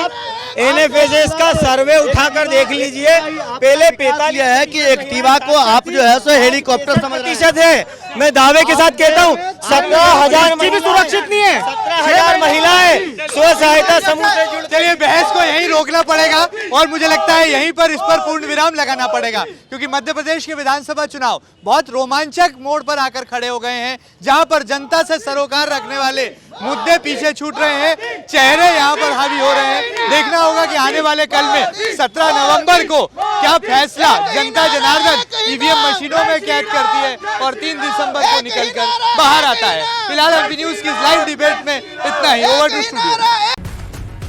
NFSS का सर्वे उठाकर देख लीजिए। पहले 45 है कि एक्टिवा को आप जो है सो हेलीकॉप्टर समझ रहे हैं। मैं दावे के साथ कहता हूँ 17,000 भी सुरक्षित नहीं है। 17,000 महिलाएं स्व सहायता समूह से जुड़। चलिए, बहस को यहीं रोकना पड़ेगा और मुझे लगता है यहीं पर इस पर पूर्ण विराम लगाना पड़ेगा, क्योंकि मध्य प्रदेश के विधानसभा चुनाव बहुत रोमांचक मोड़ पर आकर खड़े हो गए हैं, जहां पर जनता से सरोकार रखने वाले मुद्दे पीछे छूट रहे हैं, चेहरे यहां पर हावी हो रहे हैं। देखना होगा कि आने वाले कल में 17 नवंबर को क्या फैसला जनता जनार्दन ईवीएम मशीनों में कैद करती है और 3 दिसंबर को निकलकर बाहर आता है। फिलहाल एमपी न्यूज की इस लाइव डिबेट में इतना ही। Over to studio.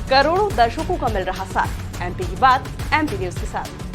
करोड़ों दर्शकों का मिल रहा साथ। एमपी की बात एमपी न्यूज के साथ।